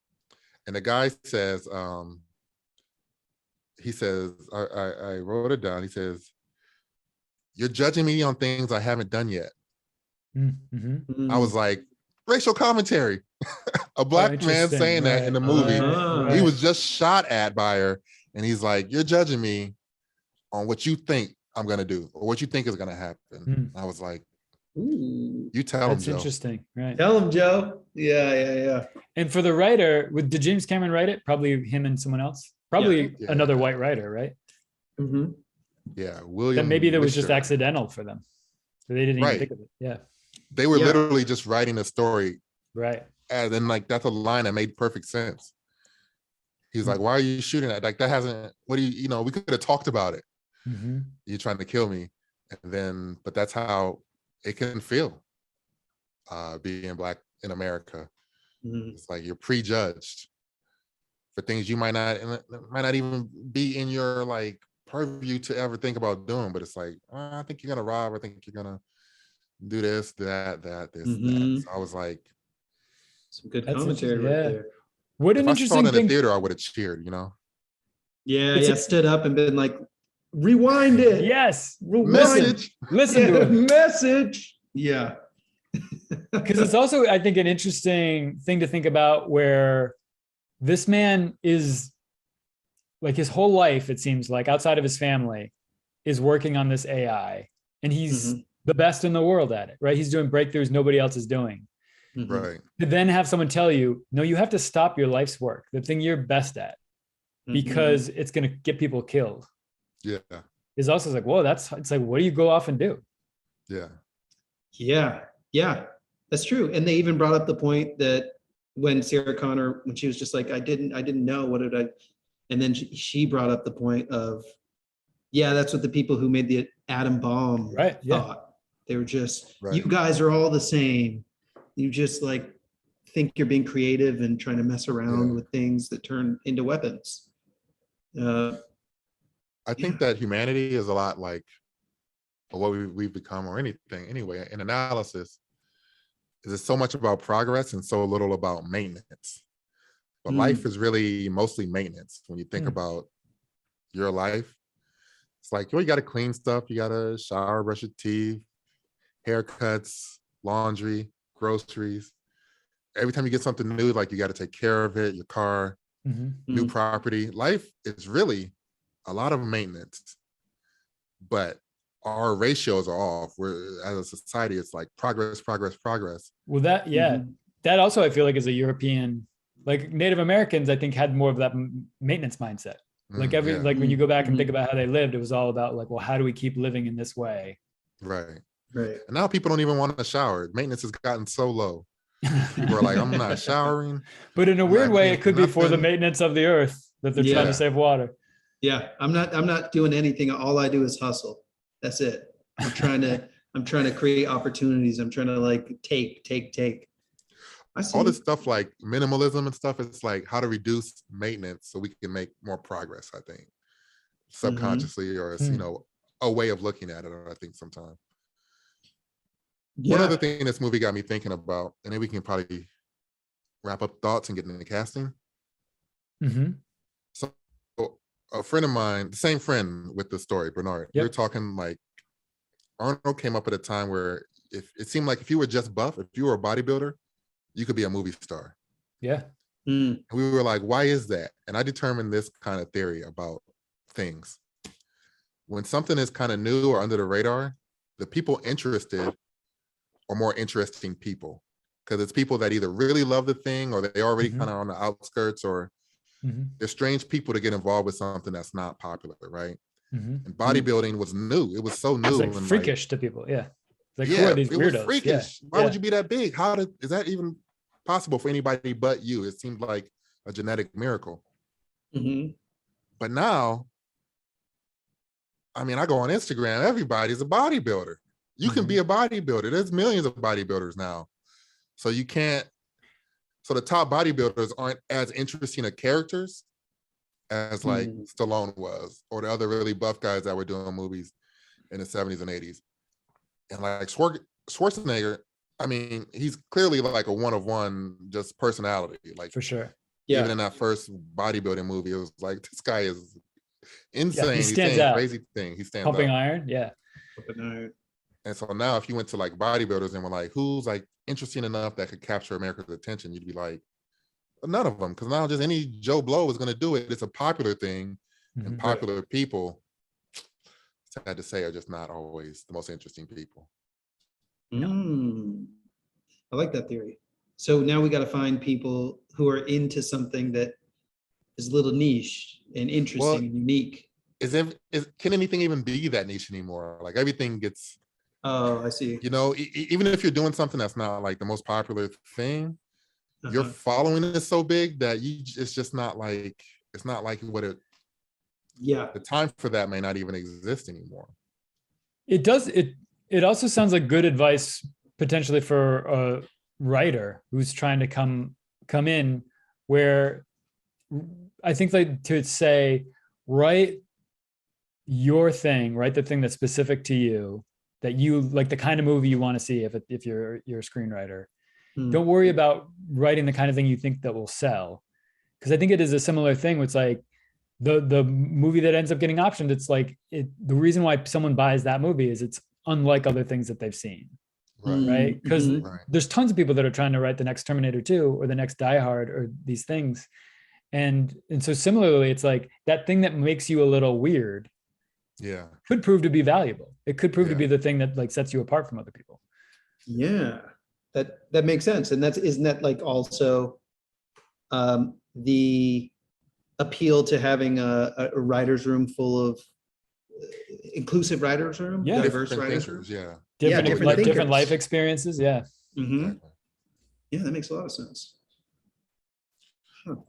Speaker 3: And the guy says, I wrote it down. He says, you're judging me on things I haven't done yet. I was like, racial commentary. A black man saying that in the movie. He was just shot at by her. And he's like, you're judging me on what you think I'm going to do or what you think is going to happen. I was like,
Speaker 2: ooh,
Speaker 3: you tell him,
Speaker 1: That's
Speaker 3: Joe.
Speaker 1: interesting. Right.
Speaker 2: Tell him, Joe. Yeah.
Speaker 1: And for the writer, did James Cameron write it? Probably him and someone else. Probably another white writer, right?
Speaker 3: Yeah, William.
Speaker 1: That maybe that was just
Speaker 3: Wisher.
Speaker 1: accidental for them. So they didn't even think of it. Yeah.
Speaker 3: They were literally just writing a story.
Speaker 1: Right.
Speaker 3: And then like that's a line that made perfect sense. He's like, why are you shooting at? Like that hasn't, what do you know, we could have talked about it. You're trying to kill me. And then, but that's how it can feel being black in America. It's like you're prejudged for things you might not even be in your like purview to ever think about doing, but it's like, I think you're gonna rob, I think you're gonna do this, that. So I was like,
Speaker 2: some good commentary right there.
Speaker 1: What an interesting
Speaker 3: thing. If I saw it in
Speaker 1: thing.
Speaker 3: the theater, I would have cheered, you know?
Speaker 2: Yeah, stood up and been like, rewind it.
Speaker 1: Yes.
Speaker 2: Message.
Speaker 1: Listen to it.
Speaker 2: Message. Yeah.
Speaker 1: Because it's also, I think, an interesting thing to think about where this man is like his whole life, it seems like outside of his family, is working on this AI, and he's the best in the world at it, right? He's doing breakthroughs nobody else is doing.
Speaker 3: Right.
Speaker 1: To then have someone tell you, no, you have to stop your life's work, the thing you're best at, because it's going to get people killed.
Speaker 3: Yeah.
Speaker 1: is also like, whoa, it's like, what do you go off and do?
Speaker 3: Yeah.
Speaker 2: Yeah, that's true. And they even brought up the point that when Sarah Connor, when she was just like, I didn't know what did I, and then she brought up the point of, yeah, that's what the people who made the atom bomb
Speaker 1: Right. Yeah.
Speaker 2: thought. They were just, you
Speaker 3: Right.
Speaker 2: guys are all the same. You just like think you're being creative and trying to mess around
Speaker 3: Yeah.
Speaker 2: with things that turn into weapons.
Speaker 3: I
Speaker 2: Yeah.
Speaker 3: think that humanity is a lot like what we've become, or anything anyway. In analysis, is it's so much about progress and so little about maintenance. But life is really mostly maintenance. When you think
Speaker 1: Mm.
Speaker 3: about your life, it's like, you got to clean stuff. You got to shower, brush your teeth, haircuts, laundry, groceries. Every time you get something new, like you got to take care of it, your car,
Speaker 1: Mhm.
Speaker 3: new property. Life is really a lot of maintenance, but our ratios are off. We're, as a society, it's like progress, progress, progress.
Speaker 1: Well, that, yeah,
Speaker 2: Mhm.
Speaker 1: that also I feel like is a European, like Native Americans, I think had more of that maintenance mindset. Like
Speaker 3: Yeah,
Speaker 1: like when you go back and think
Speaker 2: Mhm.
Speaker 1: about how they lived, it was all about like, well, how do we keep living in this way?
Speaker 3: right.
Speaker 2: Right.
Speaker 3: And now people don't even want to shower. Maintenance has gotten so low. People are like, I'm not showering.
Speaker 1: But in a
Speaker 3: I'm
Speaker 1: weird
Speaker 3: not
Speaker 1: way, it
Speaker 3: cleaning
Speaker 1: could be for the
Speaker 3: nothing.
Speaker 1: maintenance of the earth that they're trying to
Speaker 2: Yeah.
Speaker 1: save water.
Speaker 2: Yeah. I'm not doing anything. All I do is hustle. That's it. I'm trying to create opportunities. I'm trying to like take. I
Speaker 3: All this
Speaker 2: see.
Speaker 3: stuff like minimalism and stuff, it's like how to reduce maintenance so we can make more progress, I think.
Speaker 2: Mhm.
Speaker 3: Subconsciously, or it's,
Speaker 1: Hmm.
Speaker 3: a way of looking at it, I think sometimes. One
Speaker 2: Yeah.
Speaker 3: other thing this movie got me thinking about, and then we can probably wrap up thoughts and get into casting.
Speaker 1: Mhm.
Speaker 3: So a friend of mine, the same friend with the story, Bernard, we were
Speaker 1: Yep.
Speaker 3: talking like Arnold came up at a time where if it seemed like if you were just buff, if you were a bodybuilder, you could be a movie star.
Speaker 1: Yeah.
Speaker 2: Mm.
Speaker 3: And we were like, why is that? And I determined this kind of theory about things. When something is kind of new or under the radar, the people interested are more interesting people, because it's people that either really love the thing or they already
Speaker 1: Mhm.
Speaker 3: kind of on the outskirts, or
Speaker 1: Mhm.
Speaker 3: they're strange people to get involved with something that's not popular, right?
Speaker 1: Mhm.
Speaker 3: And bodybuilding was new. It was so
Speaker 1: It's
Speaker 3: new
Speaker 1: like
Speaker 3: and like,
Speaker 1: freakish to people. Yeah. Like, who are
Speaker 3: yeah,
Speaker 1: these
Speaker 3: it was
Speaker 1: weirdos? Yeah.
Speaker 3: freakish. Why would
Speaker 1: Yeah.
Speaker 3: you be that big? Is that even possible for anybody but you? It seemed like a genetic miracle.
Speaker 2: Mhm.
Speaker 3: But now, I mean, I go on Instagram, everybody's a bodybuilder. You can be a bodybuilder. There's millions of bodybuilders now. So you can't, so the top bodybuilders aren't as interesting of characters as like
Speaker 2: Mm.
Speaker 3: Stallone was, or the other really buff guys that were doing movies in the 70s and 80s. And like Schwarzenegger, I mean, he's clearly like a one of one just personality. Like
Speaker 1: For sure.
Speaker 3: even
Speaker 2: Yeah.
Speaker 3: in that first bodybuilding movie, it was like, this guy is
Speaker 1: Yeah. He
Speaker 3: insane. He's
Speaker 1: stands
Speaker 3: saying
Speaker 1: out.
Speaker 3: crazy things. He stands
Speaker 1: Pumping
Speaker 3: out.
Speaker 1: iron. Yeah.
Speaker 2: But no.
Speaker 3: And so now if you went to like bodybuilders and were like, who's like interesting enough that could capture America's attention, you'd be like, none of them. Because now just any Joe Blow is going to do it. It's a popular thing, and
Speaker 1: Mhm.
Speaker 3: popular people, sad to say, are just not always the most interesting people.
Speaker 2: Mm. I like that theory. So now we got to find people who are into something that is a little niche and
Speaker 3: Well,
Speaker 2: interesting and unique.
Speaker 3: can anything even be that niche anymore? Like everything gets,
Speaker 2: Oh, I see.
Speaker 3: even if you're doing something that's not like the most popular thing, your
Speaker 2: Uh-huh.
Speaker 3: following is so big that it's just not like, it's not like what
Speaker 2: Yeah.
Speaker 3: the time for that may not even exist anymore.
Speaker 1: It does. It also sounds like good advice potentially for a writer who's trying to come in, where I think like to say, write your thing, write the thing that's specific to you, that you like, the kind of movie you want to see if you're a screenwriter.
Speaker 2: Mm.
Speaker 1: Don't worry about writing the kind of thing you think that will sell, because I think it is a similar thing. Where it's like the movie that ends up getting optioned. It's like the reason why someone buys that movie is it's unlike other things that they've seen,
Speaker 3: Right.
Speaker 1: right? Because
Speaker 2: Mhm.
Speaker 3: Right.
Speaker 1: there's tons of people that are trying to write the next Terminator 2 or the next Die Hard or these things, and so similarly, it's like that thing that makes you a little weird
Speaker 3: Yeah.
Speaker 1: could prove to be valuable. It could prove to
Speaker 3: Yeah.
Speaker 1: be the thing that like sets you apart from other people.
Speaker 2: Yeah. That makes sense. And isn't that like also the appeal to having a writer's room full of inclusive writers room,
Speaker 1: Yeah.
Speaker 2: diverse
Speaker 3: Different
Speaker 2: writers room.
Speaker 3: thinkers, yeah.
Speaker 1: different,
Speaker 2: different
Speaker 1: like, different
Speaker 2: thinkers.
Speaker 1: life experiences. Yeah.
Speaker 2: Mhm.
Speaker 3: Exactly.
Speaker 2: Yeah, that makes a lot of sense.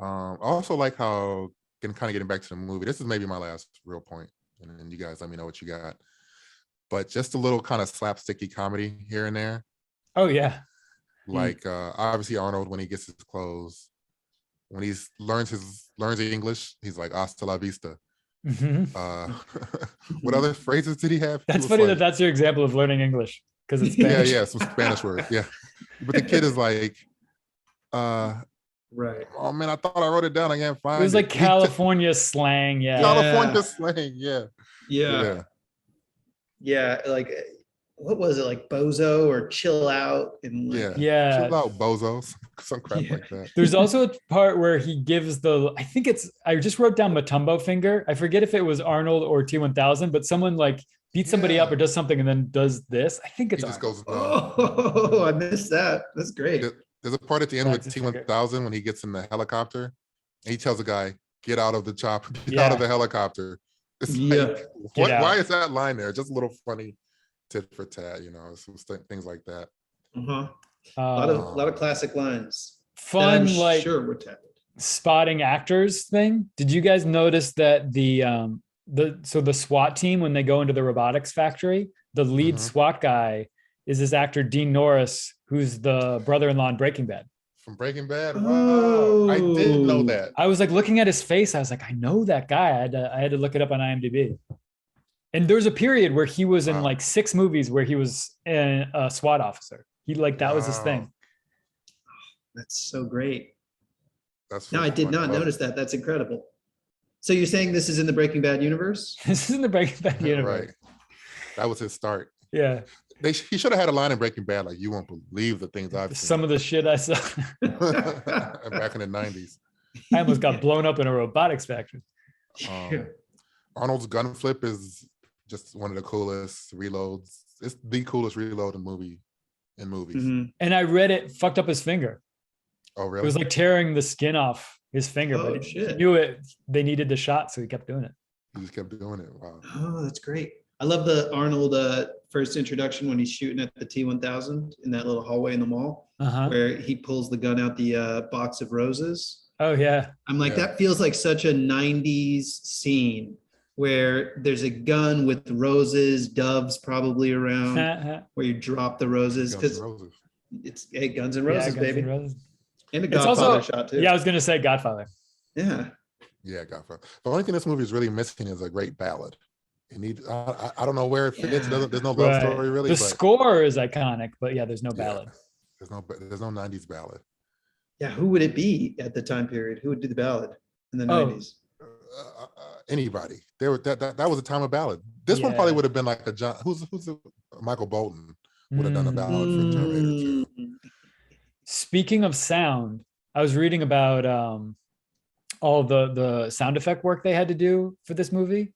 Speaker 3: I also like how, getting back to the movie, this is maybe my last real point, and then you guys let me know what you got. But just a little kind of slapsticky comedy here and there.
Speaker 1: Oh yeah.
Speaker 3: Like obviously Arnold, when he gets his clothes, when he learns English, he's like hasta la vista.
Speaker 1: Mhm.
Speaker 3: What other phrases did he have? He
Speaker 1: That's
Speaker 3: was
Speaker 1: funny
Speaker 3: like,
Speaker 1: that that's your example of learning English because it's
Speaker 3: yeah,
Speaker 1: Spanish.
Speaker 3: yeah, some Spanish words, yeah. But the kid is like,
Speaker 2: Right.
Speaker 3: oh man, I thought I wrote it down. I can't
Speaker 1: It
Speaker 3: find
Speaker 1: was
Speaker 3: it.
Speaker 1: like California slang. Yeah.
Speaker 3: California slang, yeah.
Speaker 2: Yeah. Yeah. Like, what was it? Like bozo or chill out and like,
Speaker 3: Yeah.
Speaker 1: Yeah.
Speaker 3: Chill out, bozos. Some crap
Speaker 2: Yeah.
Speaker 3: like that.
Speaker 1: There's also a part where he gives I think I just wrote down Matumbo finger. I forget if it was Arnold or T1000, but someone like beats somebody up
Speaker 3: Yeah.
Speaker 1: or does something and then does this. I think
Speaker 3: He
Speaker 1: it's
Speaker 3: just
Speaker 1: Arnold.
Speaker 3: goes, no.
Speaker 2: oh, I missed that. That's great.
Speaker 3: There's a part at the end with
Speaker 1: Flags his finger.
Speaker 3: T1000 when he gets in the helicopter and he tells the guy, get out of the chopper, get
Speaker 1: Yeah.
Speaker 3: out of the helicopter. It's
Speaker 2: Yeah.
Speaker 3: like,
Speaker 1: Get
Speaker 3: why
Speaker 1: out.
Speaker 3: is that line there? Just a little funny tit for tat, some things like that.
Speaker 2: Uh-huh. A
Speaker 1: Um,
Speaker 2: lot of classic lines that
Speaker 1: fun,
Speaker 2: I'm
Speaker 1: like
Speaker 2: sure were tapped.
Speaker 1: spotting actors thing. Did you guys notice that the SWAT team, when they go into the robotics factory, the lead
Speaker 3: Mhm.
Speaker 1: SWAT guy is this actor Dean Norris, who's the brother-in-law in Breaking Bad.
Speaker 3: From Breaking Bad. Wow. I didn't know
Speaker 2: Oh.
Speaker 3: that.
Speaker 1: I was like looking at his face. I was like, I know that guy. I had to look it up on IMDb. And there's a period where he was in
Speaker 3: Wow.
Speaker 1: like 6 movies where he was a SWAT officer. He that was his
Speaker 3: Wow.
Speaker 1: thing.
Speaker 2: That's so great.
Speaker 3: That's
Speaker 2: No,
Speaker 3: so
Speaker 2: I did
Speaker 3: funny.
Speaker 2: not
Speaker 3: Love
Speaker 2: notice that. That's incredible. So you're saying this is in the Breaking Bad universe?
Speaker 1: This is in the Breaking Bad
Speaker 3: it.
Speaker 1: universe.
Speaker 3: Right. That was his start.
Speaker 1: Yeah.
Speaker 3: He should have had a line in Breaking Bad like, you won't believe the things I've
Speaker 1: Some
Speaker 3: seen.
Speaker 1: of the shit I saw.
Speaker 3: Back in the 90s.
Speaker 1: I almost got blown up in a robotics factory.
Speaker 3: Arnold's gun flip is just one of the coolest reloads. It's the coolest reload in movies.
Speaker 2: Mhm.
Speaker 1: And I read it fucked up his finger.
Speaker 3: Oh,
Speaker 1: It
Speaker 3: really?
Speaker 1: was like tearing the skin off his finger,
Speaker 2: Oh,
Speaker 1: but he
Speaker 2: shit.
Speaker 1: knew it. They needed the shot, so he kept doing it.
Speaker 3: He just kept doing it. Wow.
Speaker 2: Oh, that's great. I love the Arnold first introduction when he's shooting at the T1000 in that little hallway in the mall,
Speaker 1: Uh-huh.
Speaker 2: where he pulls the gun out the box of roses.
Speaker 1: Oh yeah.
Speaker 2: I'm like,
Speaker 3: Yeah.
Speaker 2: that feels like such a 90s scene where there's a gun with roses, doves probably around, where you drop the roses.
Speaker 3: Guns N'
Speaker 2: Because
Speaker 3: Roses.
Speaker 2: it's Guns N'
Speaker 1: Yeah,
Speaker 2: Roses,
Speaker 1: Guns N'
Speaker 2: baby.
Speaker 1: Roses.
Speaker 2: And a
Speaker 1: It's
Speaker 2: Godfather
Speaker 1: also
Speaker 2: shot too.
Speaker 1: Yeah, I was gonna say Godfather.
Speaker 2: Yeah.
Speaker 3: Yeah, Godfather. The only thing this movie is really missing is a great ballad. It needs. I don't know where it fits.
Speaker 2: Yeah.
Speaker 3: There's no love
Speaker 1: Right.
Speaker 3: story really.
Speaker 1: The
Speaker 3: But
Speaker 1: score is iconic, but yeah, there's no
Speaker 3: yeah,
Speaker 1: ballad.
Speaker 3: there's no 90s ballad.
Speaker 2: Yeah. Who would it be at the time period? Who would do the ballad in the
Speaker 1: Oh.
Speaker 2: 90s?
Speaker 3: Anybody. That was a time of ballad. This one probably
Speaker 1: Yeah.
Speaker 3: would have been like a John. Who's Michael Bolton would have done a ballad for Terminator 2.
Speaker 1: Speaking of sound, I was reading about all the sound effect work they had to do for this movie,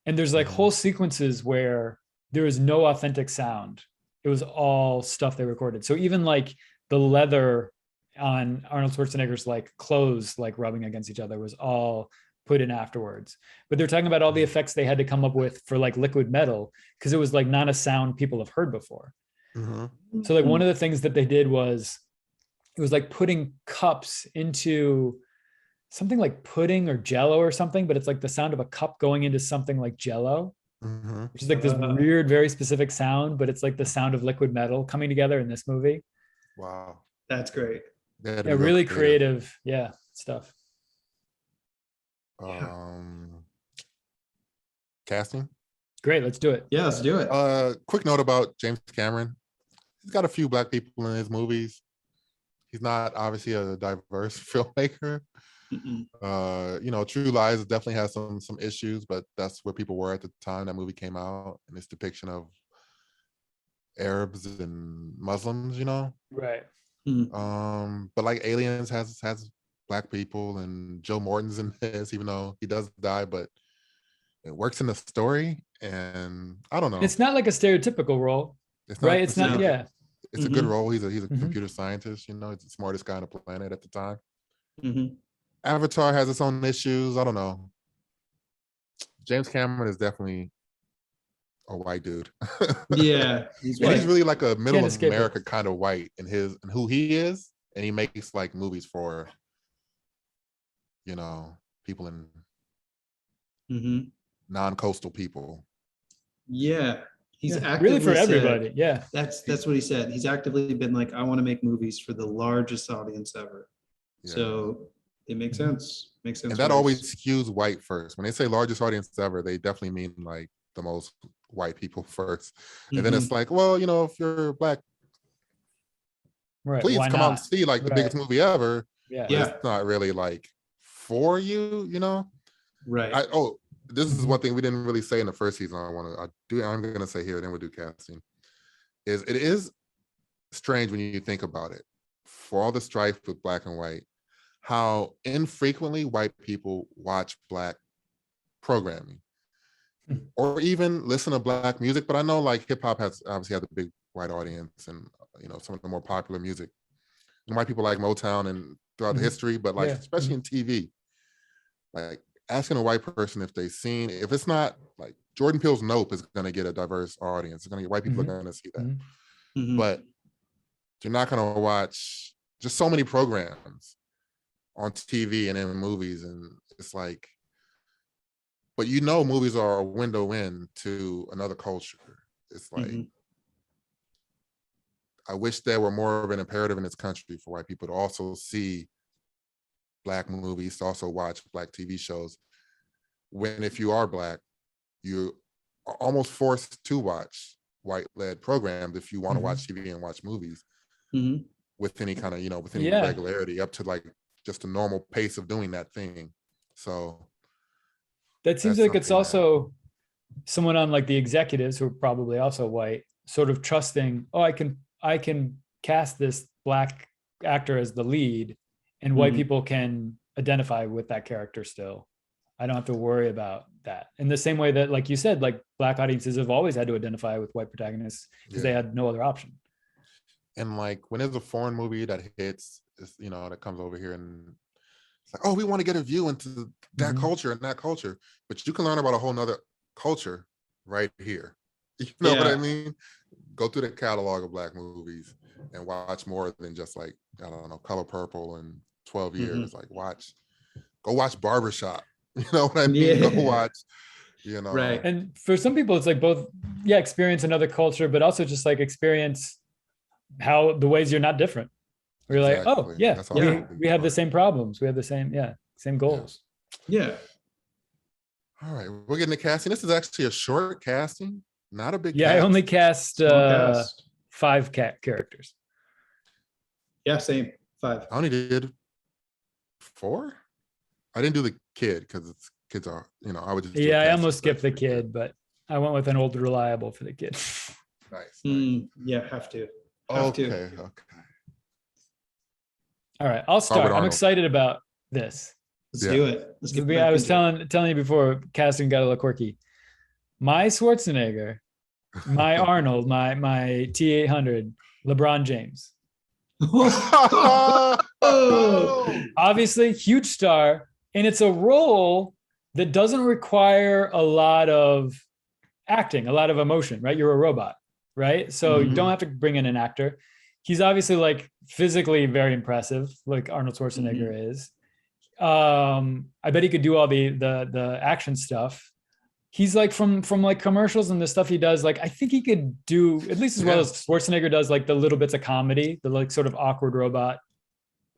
Speaker 1: and there's like
Speaker 3: Mhm.
Speaker 1: whole sequences where there is no authentic sound. It was all stuff they recorded. So even like the leather on Arnold Schwarzenegger's like clothes like rubbing against each other was all put in afterwards. But they're talking about all the effects they had to come up with for like liquid metal because it was like not a sound people have heard before.
Speaker 3: Mhm.
Speaker 1: So like one of the things that they did was it was like putting cups into something like pudding or jello or something, but it's like the sound of a cup going into something like jello,
Speaker 3: Mhm.
Speaker 1: which is like this weird, very specific sound, but it's like the sound of liquid metal coming together in this movie.
Speaker 3: Wow.
Speaker 2: That's great.
Speaker 3: They had to
Speaker 1: Yeah,
Speaker 3: be real
Speaker 1: really creative. Yeah, stuff.
Speaker 3: Casting.
Speaker 1: Great, let's do it.
Speaker 2: Yeah, let's do it.
Speaker 3: Quick note about James Cameron. He's got a few black people in his movies. He's not obviously a diverse filmmaker. True Lies definitely has some issues, but that's where people were at the time that movie came out, and its depiction of Arabs and Muslims,
Speaker 1: Right.
Speaker 3: But like Aliens has black people, and Joe Morton's in this, even though he does die, but it works in the story. And I don't know.
Speaker 1: It's not like a stereotypical role,
Speaker 3: It's
Speaker 1: right?
Speaker 3: not.
Speaker 1: It's not. Yeah.
Speaker 3: It's a good role. He's a
Speaker 1: Mhm.
Speaker 3: computer scientist. He's the smartest guy on the planet at the time.
Speaker 2: Mhm.
Speaker 3: Avatar has its own issues. I don't know. James Cameron is definitely a white dude.
Speaker 2: Yeah, he's
Speaker 3: And he's
Speaker 2: white.
Speaker 3: really like a middle of
Speaker 1: escape it.
Speaker 3: America kind of white in who he is, and he makes like movies for, you know, people in
Speaker 2: Mhm.
Speaker 3: non-coastal people.
Speaker 2: Yeah, he's
Speaker 1: Yeah,
Speaker 2: actively
Speaker 1: really for
Speaker 2: said-
Speaker 1: everybody. Yeah.
Speaker 2: That's what he said. He's actively been like, I want to make movies for the largest audience ever.
Speaker 3: Yeah.
Speaker 2: So it makes
Speaker 1: Mhm.
Speaker 2: sense. Makes sense.
Speaker 3: And that
Speaker 2: why
Speaker 3: always
Speaker 2: he's-
Speaker 3: skews white first. When they say largest audience ever, they definitely mean like the most white people first. And then it's
Speaker 2: Mhm.
Speaker 3: like, well, you know, if you're black,
Speaker 1: Right.
Speaker 3: please
Speaker 1: Why
Speaker 3: come out and
Speaker 1: not?
Speaker 3: see like the
Speaker 1: Right.
Speaker 3: biggest movie ever.
Speaker 1: Yeah.
Speaker 3: But
Speaker 2: Yeah.
Speaker 3: it's not really like for you, you know?
Speaker 2: Right.
Speaker 3: This is
Speaker 1: Mhm.
Speaker 3: one thing we didn't really say in the first season. I'm gonna say here, then we'll do casting. It is strange when you think about it, for all the strife with black and white, how infrequently white people watch black programming
Speaker 1: Hmm.
Speaker 3: or even listen to black music. But I know like hip hop has obviously had a big white audience, and you know, some of the more popular music. And white people like Motown and throughout
Speaker 1: Mhm.
Speaker 3: history, but like
Speaker 1: Yeah.
Speaker 3: especially in TV, like asking a white person if they've seen, if it's not like Jordan Peele's Nope is going to get a diverse audience. It's going to get white people
Speaker 1: Mhm.
Speaker 3: are going to see that.
Speaker 1: Mhm.
Speaker 2: Mhm.
Speaker 3: But you're not going to watch just so many programs on TV and in movies. And it's like, but you know, movies are a window in to another culture. It's like,
Speaker 2: Mhm.
Speaker 3: I wish there were more of an imperative in this country for white people to also see black movies, to also watch black TV shows. When if you are black, you are almost forced to watch white-led programs if you want to
Speaker 1: Mhm.
Speaker 3: watch TV and watch movies
Speaker 2: Mhm.
Speaker 3: with any kind of, you know, with any
Speaker 1: Yeah.
Speaker 3: regularity up to like just a normal pace of doing that thing. So
Speaker 1: That seems
Speaker 3: that's
Speaker 1: like it's
Speaker 3: something that,
Speaker 1: also someone on like the executives who are probably also white, sort of trusting, oh, I can cast this black actor as the lead, and white
Speaker 2: Mhm.
Speaker 1: people can identify with that character still. I don't have to worry about that. In the same way that, like you said, like black audiences have always had to identify with white protagonists because they
Speaker 3: yeah.
Speaker 1: had no other option.
Speaker 3: And like when there's a foreign movie that hits, you know, that comes over here and it's like, oh, we want to get a view into that
Speaker 1: Mhm.
Speaker 3: culture and that culture, but you can learn about a whole nother culture right here. You know what I
Speaker 2: Yeah.
Speaker 3: mean? Go through the catalog of black movies and watch more than just like, I don't know, Color Purple and 12 years. Like go watch Barbershop. You know what I mean?
Speaker 2: Yeah.
Speaker 3: Go watch, you know.
Speaker 2: Right.
Speaker 1: And for some people, it's like both, yeah, experience another culture, but also just like experience how the ways you're not different. We're like, oh
Speaker 3: Exactly.
Speaker 1: yeah,
Speaker 3: That's
Speaker 1: we,
Speaker 3: also a big
Speaker 1: we have the
Speaker 3: part.
Speaker 1: same problems. We have the same, same goals.
Speaker 2: Yeah.
Speaker 3: All right, we're getting the casting. This is actually a short casting, not a big
Speaker 1: Yeah, I
Speaker 3: cast.
Speaker 1: only cast
Speaker 2: Small cast.
Speaker 1: 5 characters.
Speaker 2: Yeah. Same. 5.
Speaker 3: I only did 4. I didn't do the kid because it's kids are, you know, I would just do a
Speaker 1: Yeah, I
Speaker 3: casting
Speaker 1: almost skipped the
Speaker 3: spreadsheet,
Speaker 1: kid, but I went with an old reliable for the kid.
Speaker 3: but nice.
Speaker 2: Yeah. Have to. Have to.
Speaker 3: Okay.
Speaker 1: All right, I'll start. I'm
Speaker 3: Arnold.
Speaker 1: excited about this.
Speaker 2: Let's
Speaker 3: Yeah.
Speaker 2: do it. Let's get
Speaker 1: I was telling you before, casting got a little quirky. My Schwarzenegger, my Arnold, my T800, LeBron James.
Speaker 2: Oh.
Speaker 1: Obviously, huge star, and it's a role that doesn't require a lot of acting, a lot of emotion, right? You're a robot, right? So you
Speaker 2: Mhm.
Speaker 1: don't have to bring in an actor. He's obviously like physically very impressive, like Arnold Schwarzenegger is. I bet he could do all the action stuff. He's like from like commercials and the stuff he does, like I think he could do at least as well as Schwarzenegger does, like the little bits of comedy, the like sort of awkward robot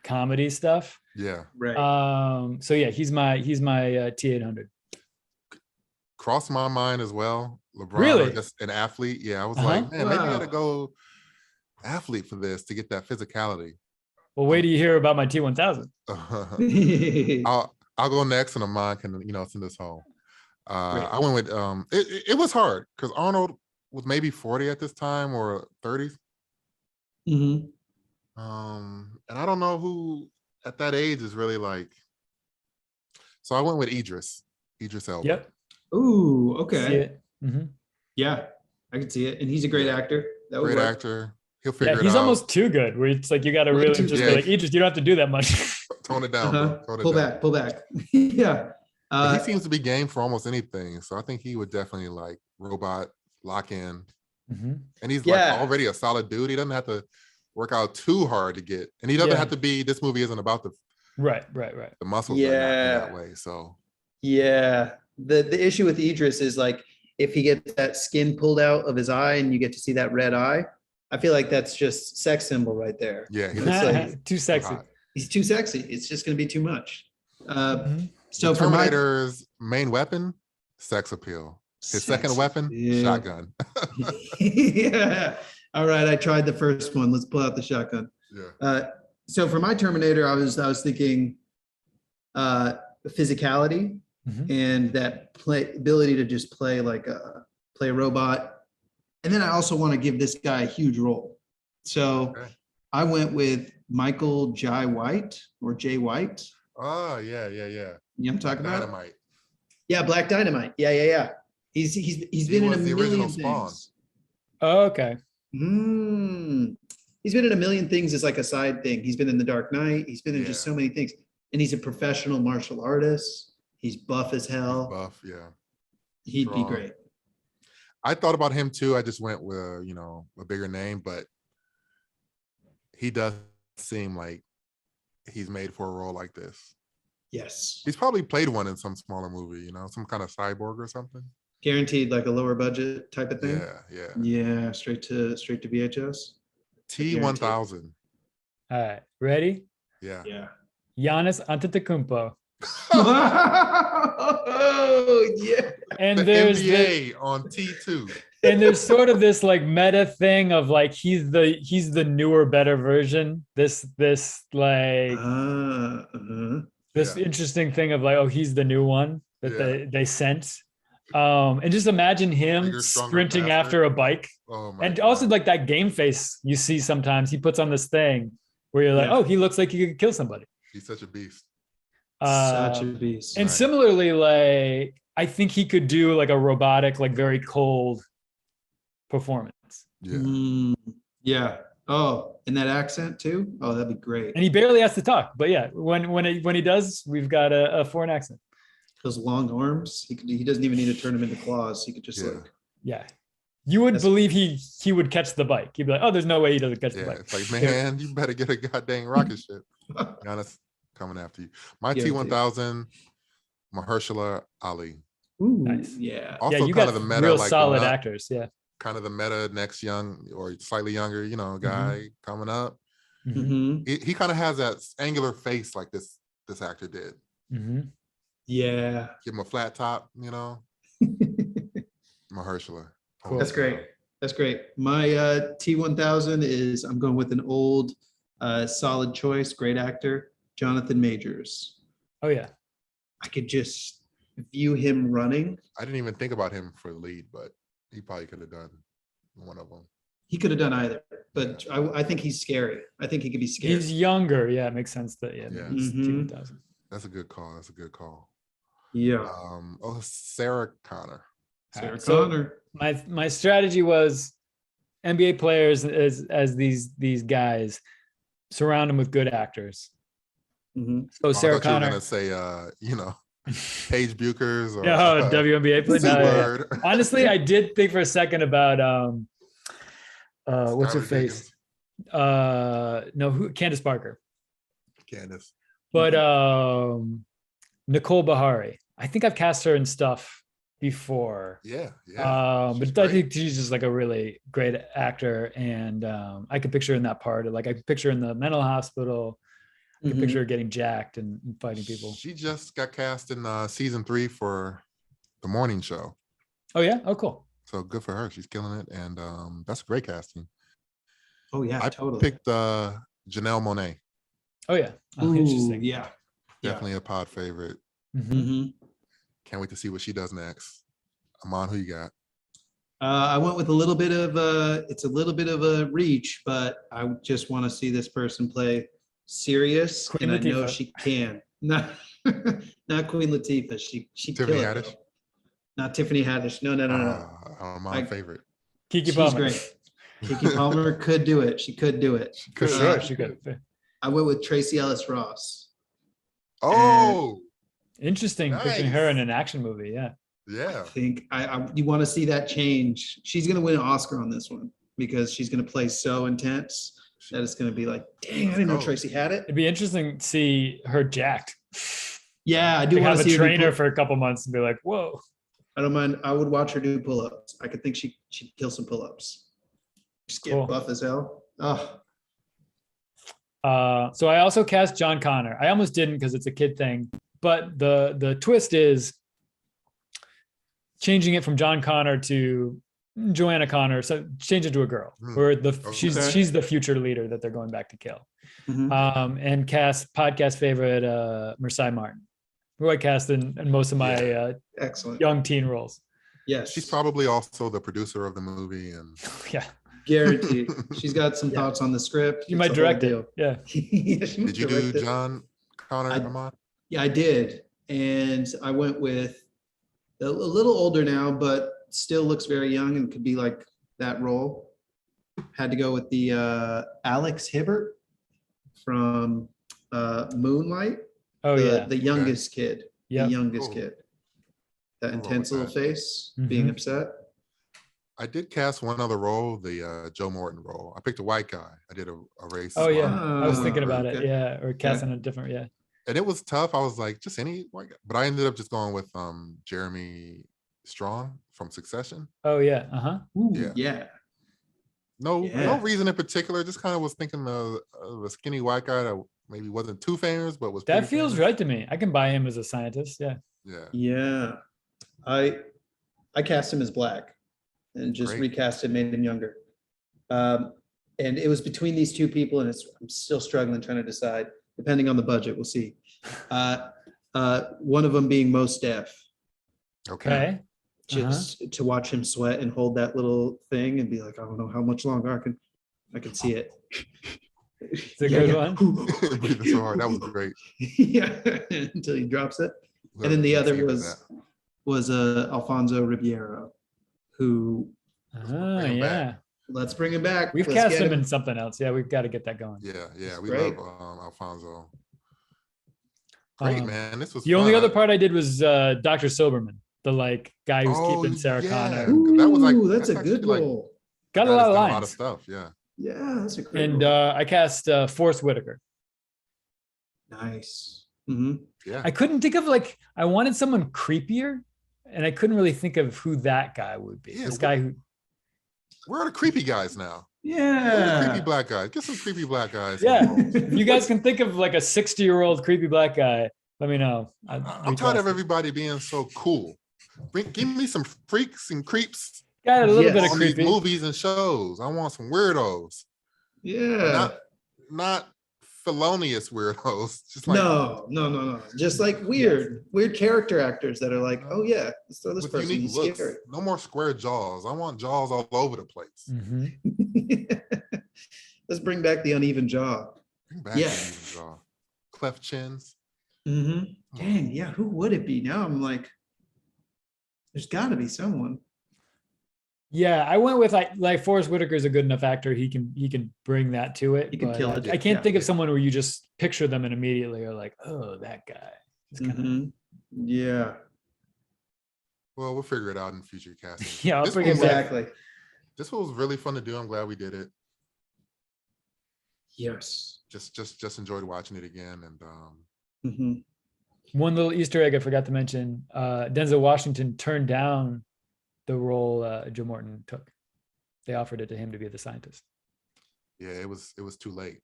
Speaker 1: comedy stuff.
Speaker 3: Yeah.
Speaker 2: Right.
Speaker 1: So yeah, he's my T800.
Speaker 3: Crossed my mind as well. LeBron
Speaker 1: Really?
Speaker 3: or just an athlete. Yeah, I was
Speaker 1: Uh-huh.
Speaker 3: like, man, maybe you
Speaker 2: Wow.
Speaker 3: gotta go athlete for this to get that physicality.
Speaker 1: Well, wait till you hear about my T1000.
Speaker 3: I'll go next, and Amon can, you know, send us home. I went with it was hard because Arnold was maybe 40 at this time or 30s.
Speaker 2: Mhm.
Speaker 3: And I don't know who at that age is really like. So I went with Idris Elba.
Speaker 1: Yep.
Speaker 2: Ooh.
Speaker 1: See
Speaker 2: Okay.
Speaker 1: it. Mhm.
Speaker 2: Yeah. I can see it, and he's a great actor. That would
Speaker 3: Great
Speaker 2: work.
Speaker 3: actor. He'll figure
Speaker 1: Yeah,
Speaker 3: it
Speaker 1: he's
Speaker 3: out.
Speaker 1: almost too good. Where it's like you got to
Speaker 2: Way
Speaker 1: really
Speaker 2: too
Speaker 1: just
Speaker 3: good.
Speaker 1: be like, Idris, you don't have to do that much.
Speaker 3: Tone it down, bro. Tone it
Speaker 2: Pull
Speaker 3: down.
Speaker 2: back. Pull back. Yeah.
Speaker 3: But he seems to be game for almost anything. So I think he would definitely like robot lock in.
Speaker 1: Mhm.
Speaker 3: And he's
Speaker 2: Yeah.
Speaker 3: like already a solid dude. He doesn't have to work out too hard to get, and he doesn't
Speaker 1: Yeah.
Speaker 3: have to be. This movie isn't about
Speaker 1: Right.
Speaker 3: the muscles are not in that
Speaker 2: Yeah.
Speaker 3: way. So
Speaker 2: Yeah. The issue with Idris is like if he gets that skin pulled out of his eye and you get to see that red eye, I feel like that's just sex symbol right there.
Speaker 3: yeah, he
Speaker 2: It's
Speaker 3: looks
Speaker 2: like
Speaker 1: Too sexy.
Speaker 3: hot.
Speaker 2: he's too sexy. It's just going to be too much.
Speaker 1: Mhm.
Speaker 2: So
Speaker 3: The
Speaker 2: for my
Speaker 3: Terminator's main weapon, sex appeal. His second
Speaker 2: sex
Speaker 3: weapon,
Speaker 2: appeal.
Speaker 3: shotgun.
Speaker 2: Yeah. All right. I tried the first one. Let's pull out the shotgun.
Speaker 3: Yeah.
Speaker 2: So for my Terminator, I was thinking physicality
Speaker 1: Mhm.
Speaker 2: and that ability to just play a robot. And then I also want to give this guy a huge role. So
Speaker 3: Okay.
Speaker 2: I went with Michael Jai White or Jay White.
Speaker 3: Oh yeah.
Speaker 2: You know what I'm talking about?
Speaker 3: Dynamite.
Speaker 2: Yeah, Black Dynamite. Yeah. He's
Speaker 3: He
Speaker 2: been in a
Speaker 3: was the original
Speaker 2: million
Speaker 3: Spawn.
Speaker 2: things.
Speaker 1: Oh, okay.
Speaker 2: He's been in a million things as like a side thing. He's been in The Dark Knight. He's been in just
Speaker 3: Yeah.
Speaker 2: so many things. And he's a professional martial artist. He's buff as
Speaker 3: He's
Speaker 2: hell.
Speaker 3: buff. Yeah.
Speaker 2: He'd be
Speaker 3: strong.
Speaker 2: great.
Speaker 3: I thought about him too. I just went with a bigger name, but he does seem like he's made for a role like this.
Speaker 2: Yes.
Speaker 3: He's probably played one in some smaller movie, some kind of cyborg or something.
Speaker 2: Guaranteed like a lower budget type of thing.
Speaker 3: Yeah.
Speaker 2: Yeah, straight to VHS.
Speaker 3: T-1000.
Speaker 1: All right. Ready?
Speaker 3: Yeah.
Speaker 2: Yeah.
Speaker 1: Giannis Antetokounmpo.
Speaker 2: Oh yeah.
Speaker 1: And
Speaker 3: The
Speaker 1: there's
Speaker 3: NBA on T2.
Speaker 1: and there's sort of this like meta thing of like he's the newer, better version. This like this
Speaker 3: Yeah.
Speaker 1: interesting thing of like, oh, he's the new one that
Speaker 3: Yeah.
Speaker 1: they sent. And just imagine him
Speaker 3: Bigger, stronger,
Speaker 1: sprinting
Speaker 3: faster.
Speaker 1: after a bike.
Speaker 3: Oh my
Speaker 1: And
Speaker 3: God.
Speaker 1: also like that game face you see sometimes he puts on this thing where you're like,
Speaker 2: Yeah.
Speaker 1: oh, he looks like he could kill somebody.
Speaker 3: He's such a beast.
Speaker 2: Such a beast.
Speaker 1: And
Speaker 3: Right.
Speaker 1: similarly, like I think he could do like a robotic, like very cold performance.
Speaker 3: Yeah.
Speaker 2: Yeah. Oh, and that accent too. Oh, that'd be great.
Speaker 1: And he barely has to talk. But yeah, when he does, we've got a foreign accent.
Speaker 2: Those long arms. He doesn't even need to turn them into claws. He could just
Speaker 3: Yeah.
Speaker 2: like.
Speaker 1: Yeah. You would
Speaker 2: That's-
Speaker 1: believe he would catch the bike. He'd be like, oh, there's no way he doesn't catch the
Speaker 3: Yeah.
Speaker 1: bike.
Speaker 3: It's like, man, you better get a goddamn rocket ship. Giannis coming after you. My
Speaker 2: Guaranteed.
Speaker 3: T-1000, Mahershala Ali.
Speaker 2: Ooh,
Speaker 1: Nice.
Speaker 2: yeah.
Speaker 3: Also
Speaker 1: Yeah, you
Speaker 3: kind
Speaker 1: got
Speaker 3: of the meta,
Speaker 1: real
Speaker 3: like
Speaker 1: solid
Speaker 3: the
Speaker 1: actors. Yeah.
Speaker 3: kind of the meta next young or slightly younger, guy coming up.
Speaker 1: Mhm.
Speaker 2: Mhm.
Speaker 3: He kind of has that angular face like this actor did.
Speaker 1: Mhm.
Speaker 2: Yeah.
Speaker 3: Give him a flat top, Mahershala.
Speaker 1: Cool.
Speaker 2: That's great. That's great. My T1000 is I'm going with an old solid choice, great actor, Jonathan Majors.
Speaker 1: Oh yeah.
Speaker 2: I could just view him running.
Speaker 3: I didn't even think about him for the lead, but he probably could have done one of them.
Speaker 2: He could have done either, but I think he's scary. I think he could be scary.
Speaker 1: He's younger. Yeah, it makes sense that
Speaker 3: Yeah.
Speaker 1: he's
Speaker 2: Mhm.
Speaker 1: T1000.
Speaker 3: That's a good call. That's a good call.
Speaker 2: Yeah.
Speaker 3: Sarah Connor.
Speaker 2: Sarah
Speaker 1: So-
Speaker 2: Connor.
Speaker 1: My strategy was NBA players as these guys, surround them with good actors.
Speaker 2: Mhm.
Speaker 1: So
Speaker 3: I
Speaker 1: Sarah
Speaker 3: thought you were
Speaker 1: Connor.
Speaker 3: gonna say Paige Buchers or
Speaker 1: Yeah, WNBA player. No, yeah, yeah.
Speaker 3: C-word.
Speaker 1: Honestly, I did think for a second about what's her
Speaker 3: Skylar
Speaker 1: face? Candace Parker.
Speaker 3: Candace.
Speaker 1: But Nicole Bahari. I think I've cast her in stuff before.
Speaker 3: Yeah.
Speaker 1: But
Speaker 3: She's
Speaker 1: I
Speaker 3: great.
Speaker 1: think she's just like a really great actor, and I could picture her in that part. Like I could picture her in the mental hospital. I could
Speaker 2: Mhm.
Speaker 1: picture her getting jacked and fighting people.
Speaker 3: She just got cast in season 3 for the morning show.
Speaker 1: Oh yeah. Oh cool.
Speaker 3: So good for her. She's killing it. And that's great casting.
Speaker 2: Oh yeah,
Speaker 3: I
Speaker 2: totally.
Speaker 3: picked Janelle Monáe.
Speaker 1: Oh yeah. Oh,
Speaker 2: Ooh,
Speaker 1: interesting.
Speaker 2: Yeah. Yeah.
Speaker 3: Definitely a pod favorite.
Speaker 1: Mhm.
Speaker 2: Mhm.
Speaker 3: Can't wait to see what she does next. Amon, who you got?
Speaker 2: I went with a little bit of it's a little bit of a reach, but I just want to see this person play serious,
Speaker 1: Queen
Speaker 2: and I know
Speaker 1: Latifah.
Speaker 2: she can. Not Queen Latifah. She
Speaker 3: Tiffany
Speaker 2: kill it,
Speaker 3: Haddish?
Speaker 2: though. Not Tiffany Haddish. No.
Speaker 3: My favorite.
Speaker 1: Kiki
Speaker 2: She's
Speaker 1: Palmer.
Speaker 2: great. Kiki Palmer could do it. She could do it.
Speaker 1: For sure, she could.
Speaker 2: I went with Tracy Ellis Ross.
Speaker 3: Oh,
Speaker 1: Interesting picturing her
Speaker 3: Nice.
Speaker 1: in an action movie. Yeah.
Speaker 3: Yeah.
Speaker 2: think you want to see that change. She's going to win an Oscar on this one because she's going to play so intense that it's going to be like, dang, I didn't know Tracy had it.
Speaker 1: It'd be interesting to see her jacked.
Speaker 2: Yeah, I do
Speaker 1: Like
Speaker 2: want
Speaker 1: have
Speaker 2: to
Speaker 1: a
Speaker 2: see her do
Speaker 1: trainer for a couple months and be like, whoa.
Speaker 2: I don't mind. I would watch her do pull-ups. I could think she'd kill some pull-ups. Just get
Speaker 1: Cool.
Speaker 2: buff as hell. Oh,
Speaker 1: So I also cast John Connor. I almost didn't because it's a kid thing, but the twist is changing it from John Connor to Joanna Connor. So change it to a girl, where she's the future leader that they're going back to kill.
Speaker 2: mhm.
Speaker 1: And cast podcast favorite Marsai Martin, who I cast in most of my
Speaker 2: Excellent.
Speaker 1: young teen roles.
Speaker 2: Yes,
Speaker 3: She's probably also the producer of the movie, and
Speaker 1: Yeah,
Speaker 2: guaranteed. She's got some thoughts on the script.
Speaker 1: you
Speaker 2: It's
Speaker 1: might
Speaker 2: a whole
Speaker 1: direct it.
Speaker 2: deal.
Speaker 1: Yeah.
Speaker 2: Yeah, she might
Speaker 3: did you do
Speaker 2: direct it.
Speaker 3: John Connor? Amon?
Speaker 2: Yeah, I did. And I went with a little older now, but still looks very young and could be like that role. Had to go with the Alex Hibbert from Moonlight.
Speaker 1: Oh yeah.
Speaker 2: The youngest kid.
Speaker 1: Yep.
Speaker 2: The youngest
Speaker 3: Cool.
Speaker 2: kid. That
Speaker 3: I'll roll
Speaker 2: intense
Speaker 3: with
Speaker 2: little
Speaker 3: that.
Speaker 2: face, being
Speaker 1: Mhm.
Speaker 2: upset.
Speaker 3: I did cast one other role, the Joe Morton role. I picked a white guy. I did a race.
Speaker 1: Oh yeah. I was
Speaker 2: Ah,
Speaker 1: thinking about it.
Speaker 2: okay.
Speaker 1: Yeah, or casting a different. Yeah.
Speaker 3: And it was tough. I was like, just any white guy. But I ended up just going with Jeremy Strong from Succession.
Speaker 1: Oh yeah. Uh huh.
Speaker 2: Ooh,
Speaker 3: Yeah.
Speaker 2: yeah.
Speaker 3: No
Speaker 2: Yeah.
Speaker 3: reason in particular. Just kind of was thinking of a skinny white guy that maybe wasn't too famous, but was
Speaker 1: That
Speaker 3: pretty
Speaker 1: feels
Speaker 3: famous.
Speaker 1: right to me. I can buy him as a scientist. Yeah.
Speaker 3: Yeah.
Speaker 2: Yeah. I cast him as black and just
Speaker 3: Great.
Speaker 2: recast him, made him younger. And it was between these two people, and I'm still struggling trying to decide, depending on the budget, we'll see. One of them being Mos Def,
Speaker 3: Okay.
Speaker 1: Okay.
Speaker 2: just to watch him sweat and hold that little thing and be like, I don't know how much longer I can see it.
Speaker 1: It's a good one.
Speaker 3: Breathing so hard. That was great.
Speaker 2: Yeah, until he drops it. And then the
Speaker 3: Whoever
Speaker 2: other
Speaker 3: conceived
Speaker 2: was Alfonso Ribeiro, who
Speaker 1: Oh
Speaker 3: Bring him
Speaker 1: yeah.
Speaker 3: back.
Speaker 2: let's bring him back.
Speaker 1: We've
Speaker 2: Let's
Speaker 1: cast
Speaker 2: get
Speaker 1: him in something else. Yeah, we've got to get that going.
Speaker 3: that. Yeah,
Speaker 2: That's
Speaker 3: we
Speaker 2: great.
Speaker 3: love Alfonso. Great,
Speaker 1: Um,
Speaker 3: man. This was
Speaker 1: The only
Speaker 3: fun.
Speaker 1: other part I did was Dr. Silberman, the like guy who's keeping Sarah
Speaker 3: yeah.
Speaker 1: Connor.
Speaker 3: That was like
Speaker 2: Ooh, that's a
Speaker 3: actually,
Speaker 2: good
Speaker 3: like,
Speaker 2: role.
Speaker 1: Got a
Speaker 3: guy
Speaker 1: lot of
Speaker 3: that's done
Speaker 1: lines.
Speaker 3: A lot of stuff. Yeah.
Speaker 2: Yeah, that's a great
Speaker 1: And
Speaker 2: role.
Speaker 1: I cast Forrest Whitaker.
Speaker 2: Nice. Mhm.
Speaker 3: Yeah.
Speaker 1: I couldn't think of I wanted someone creepier, and I couldn't really think of who that guy would be.
Speaker 3: Yeah,
Speaker 1: This guy who
Speaker 3: Where are the creepy guys now? Where are the
Speaker 2: Yeah.
Speaker 3: creepy black guys? Get some creepy black guys.
Speaker 1: Yeah.
Speaker 3: involved.
Speaker 1: if you guys can think of like a 60-year-old creepy black guy, let me know.
Speaker 3: I'm
Speaker 1: recast
Speaker 3: tired of
Speaker 1: it.
Speaker 3: everybody being so cool. Give me some freaks and creeps
Speaker 1: Got a little
Speaker 2: Yes.
Speaker 1: bit of
Speaker 3: on these
Speaker 1: creepy.
Speaker 3: movies and shows. I want some weirdos,
Speaker 2: Yeah.
Speaker 3: not felonious weirdos. Just like
Speaker 2: No. Just like weird character actors that are like, oh yeah, let's throw this
Speaker 3: with
Speaker 2: person.
Speaker 3: unique
Speaker 2: He's
Speaker 3: looks.
Speaker 2: scary.
Speaker 3: No more square jaws. I want jaws all over the place.
Speaker 1: Mhm.
Speaker 2: Let's bring back the uneven jaw.
Speaker 3: Bring back
Speaker 2: Yeah.
Speaker 3: the even jaw. Cleft chins.
Speaker 2: Mhm. Dang, yeah. Who would it be? Now I'm like, there's got to be someone.
Speaker 1: Yeah, I went with like Forrest Whitaker is a good enough actor. He can bring that to it.
Speaker 2: He can
Speaker 1: but,
Speaker 2: kill it.
Speaker 1: I can't
Speaker 2: Yeah.
Speaker 1: think of someone where you just picture them and immediately are like, oh, that guy. It's kinda,
Speaker 2: Mhm. Yeah.
Speaker 3: Well, we'll figure it out in future casting.
Speaker 1: Yeah, I'll
Speaker 3: This
Speaker 1: bring
Speaker 3: one
Speaker 1: it
Speaker 3: was-
Speaker 1: back.
Speaker 2: Exactly.
Speaker 3: This one was really fun to do. I'm glad we did it.
Speaker 2: Yes.
Speaker 3: Just enjoyed watching it again. And
Speaker 2: Mhm.
Speaker 1: One little Easter egg I forgot to mention: Denzel Washington turned down the role Joe Morton took. They offered it to him to be the scientist.
Speaker 3: yeah, it was too late.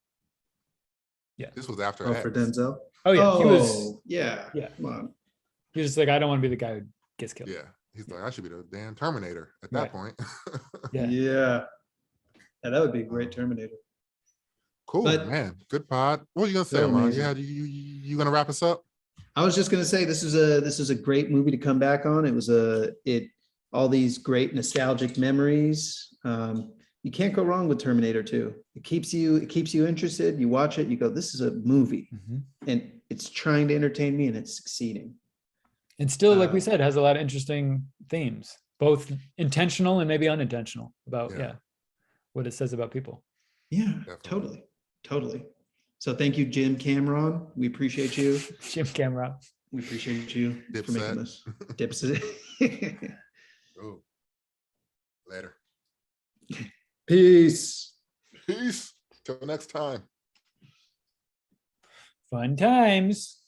Speaker 1: Yeah.
Speaker 3: This was after
Speaker 2: Oh,
Speaker 3: X.
Speaker 2: for Denzel.
Speaker 1: Oh yeah, he was.
Speaker 2: Oh, yeah.
Speaker 1: Yeah.
Speaker 2: Come on.
Speaker 1: He was just like, I don't want to be the guy who gets killed.
Speaker 3: Yeah. He's like, I should be the damn Terminator at
Speaker 1: Right.
Speaker 3: that point.
Speaker 1: Yeah.
Speaker 2: Yeah. Yeah, that would be a great Terminator.
Speaker 3: Cool,
Speaker 2: But-
Speaker 3: man. Good pod. What are you gonna say,
Speaker 2: So
Speaker 3: man?
Speaker 2: amazing.
Speaker 3: Yeah, you gonna wrap us up?
Speaker 2: I was just gonna say this is a great movie to come back on. It was all these great nostalgic memories. You can't go wrong with Terminator 2. It keeps you interested. You watch it, you go, this is a movie,
Speaker 1: Mhm.
Speaker 2: and it's trying to entertain me, and it's succeeding.
Speaker 1: And still, like we
Speaker 2: Uh,
Speaker 1: said, has a lot of interesting themes, both intentional and maybe unintentional about
Speaker 3: Yeah.
Speaker 1: what it says about people.
Speaker 2: Yeah, totally. So thank you, Jim Cameron. We appreciate you.
Speaker 1: Jim Camera.
Speaker 2: We appreciate you for
Speaker 3: Dipset.
Speaker 2: making this. Dipset.
Speaker 3: Oh, later.
Speaker 2: Peace.
Speaker 3: Peace. Till next time.
Speaker 1: Fun times.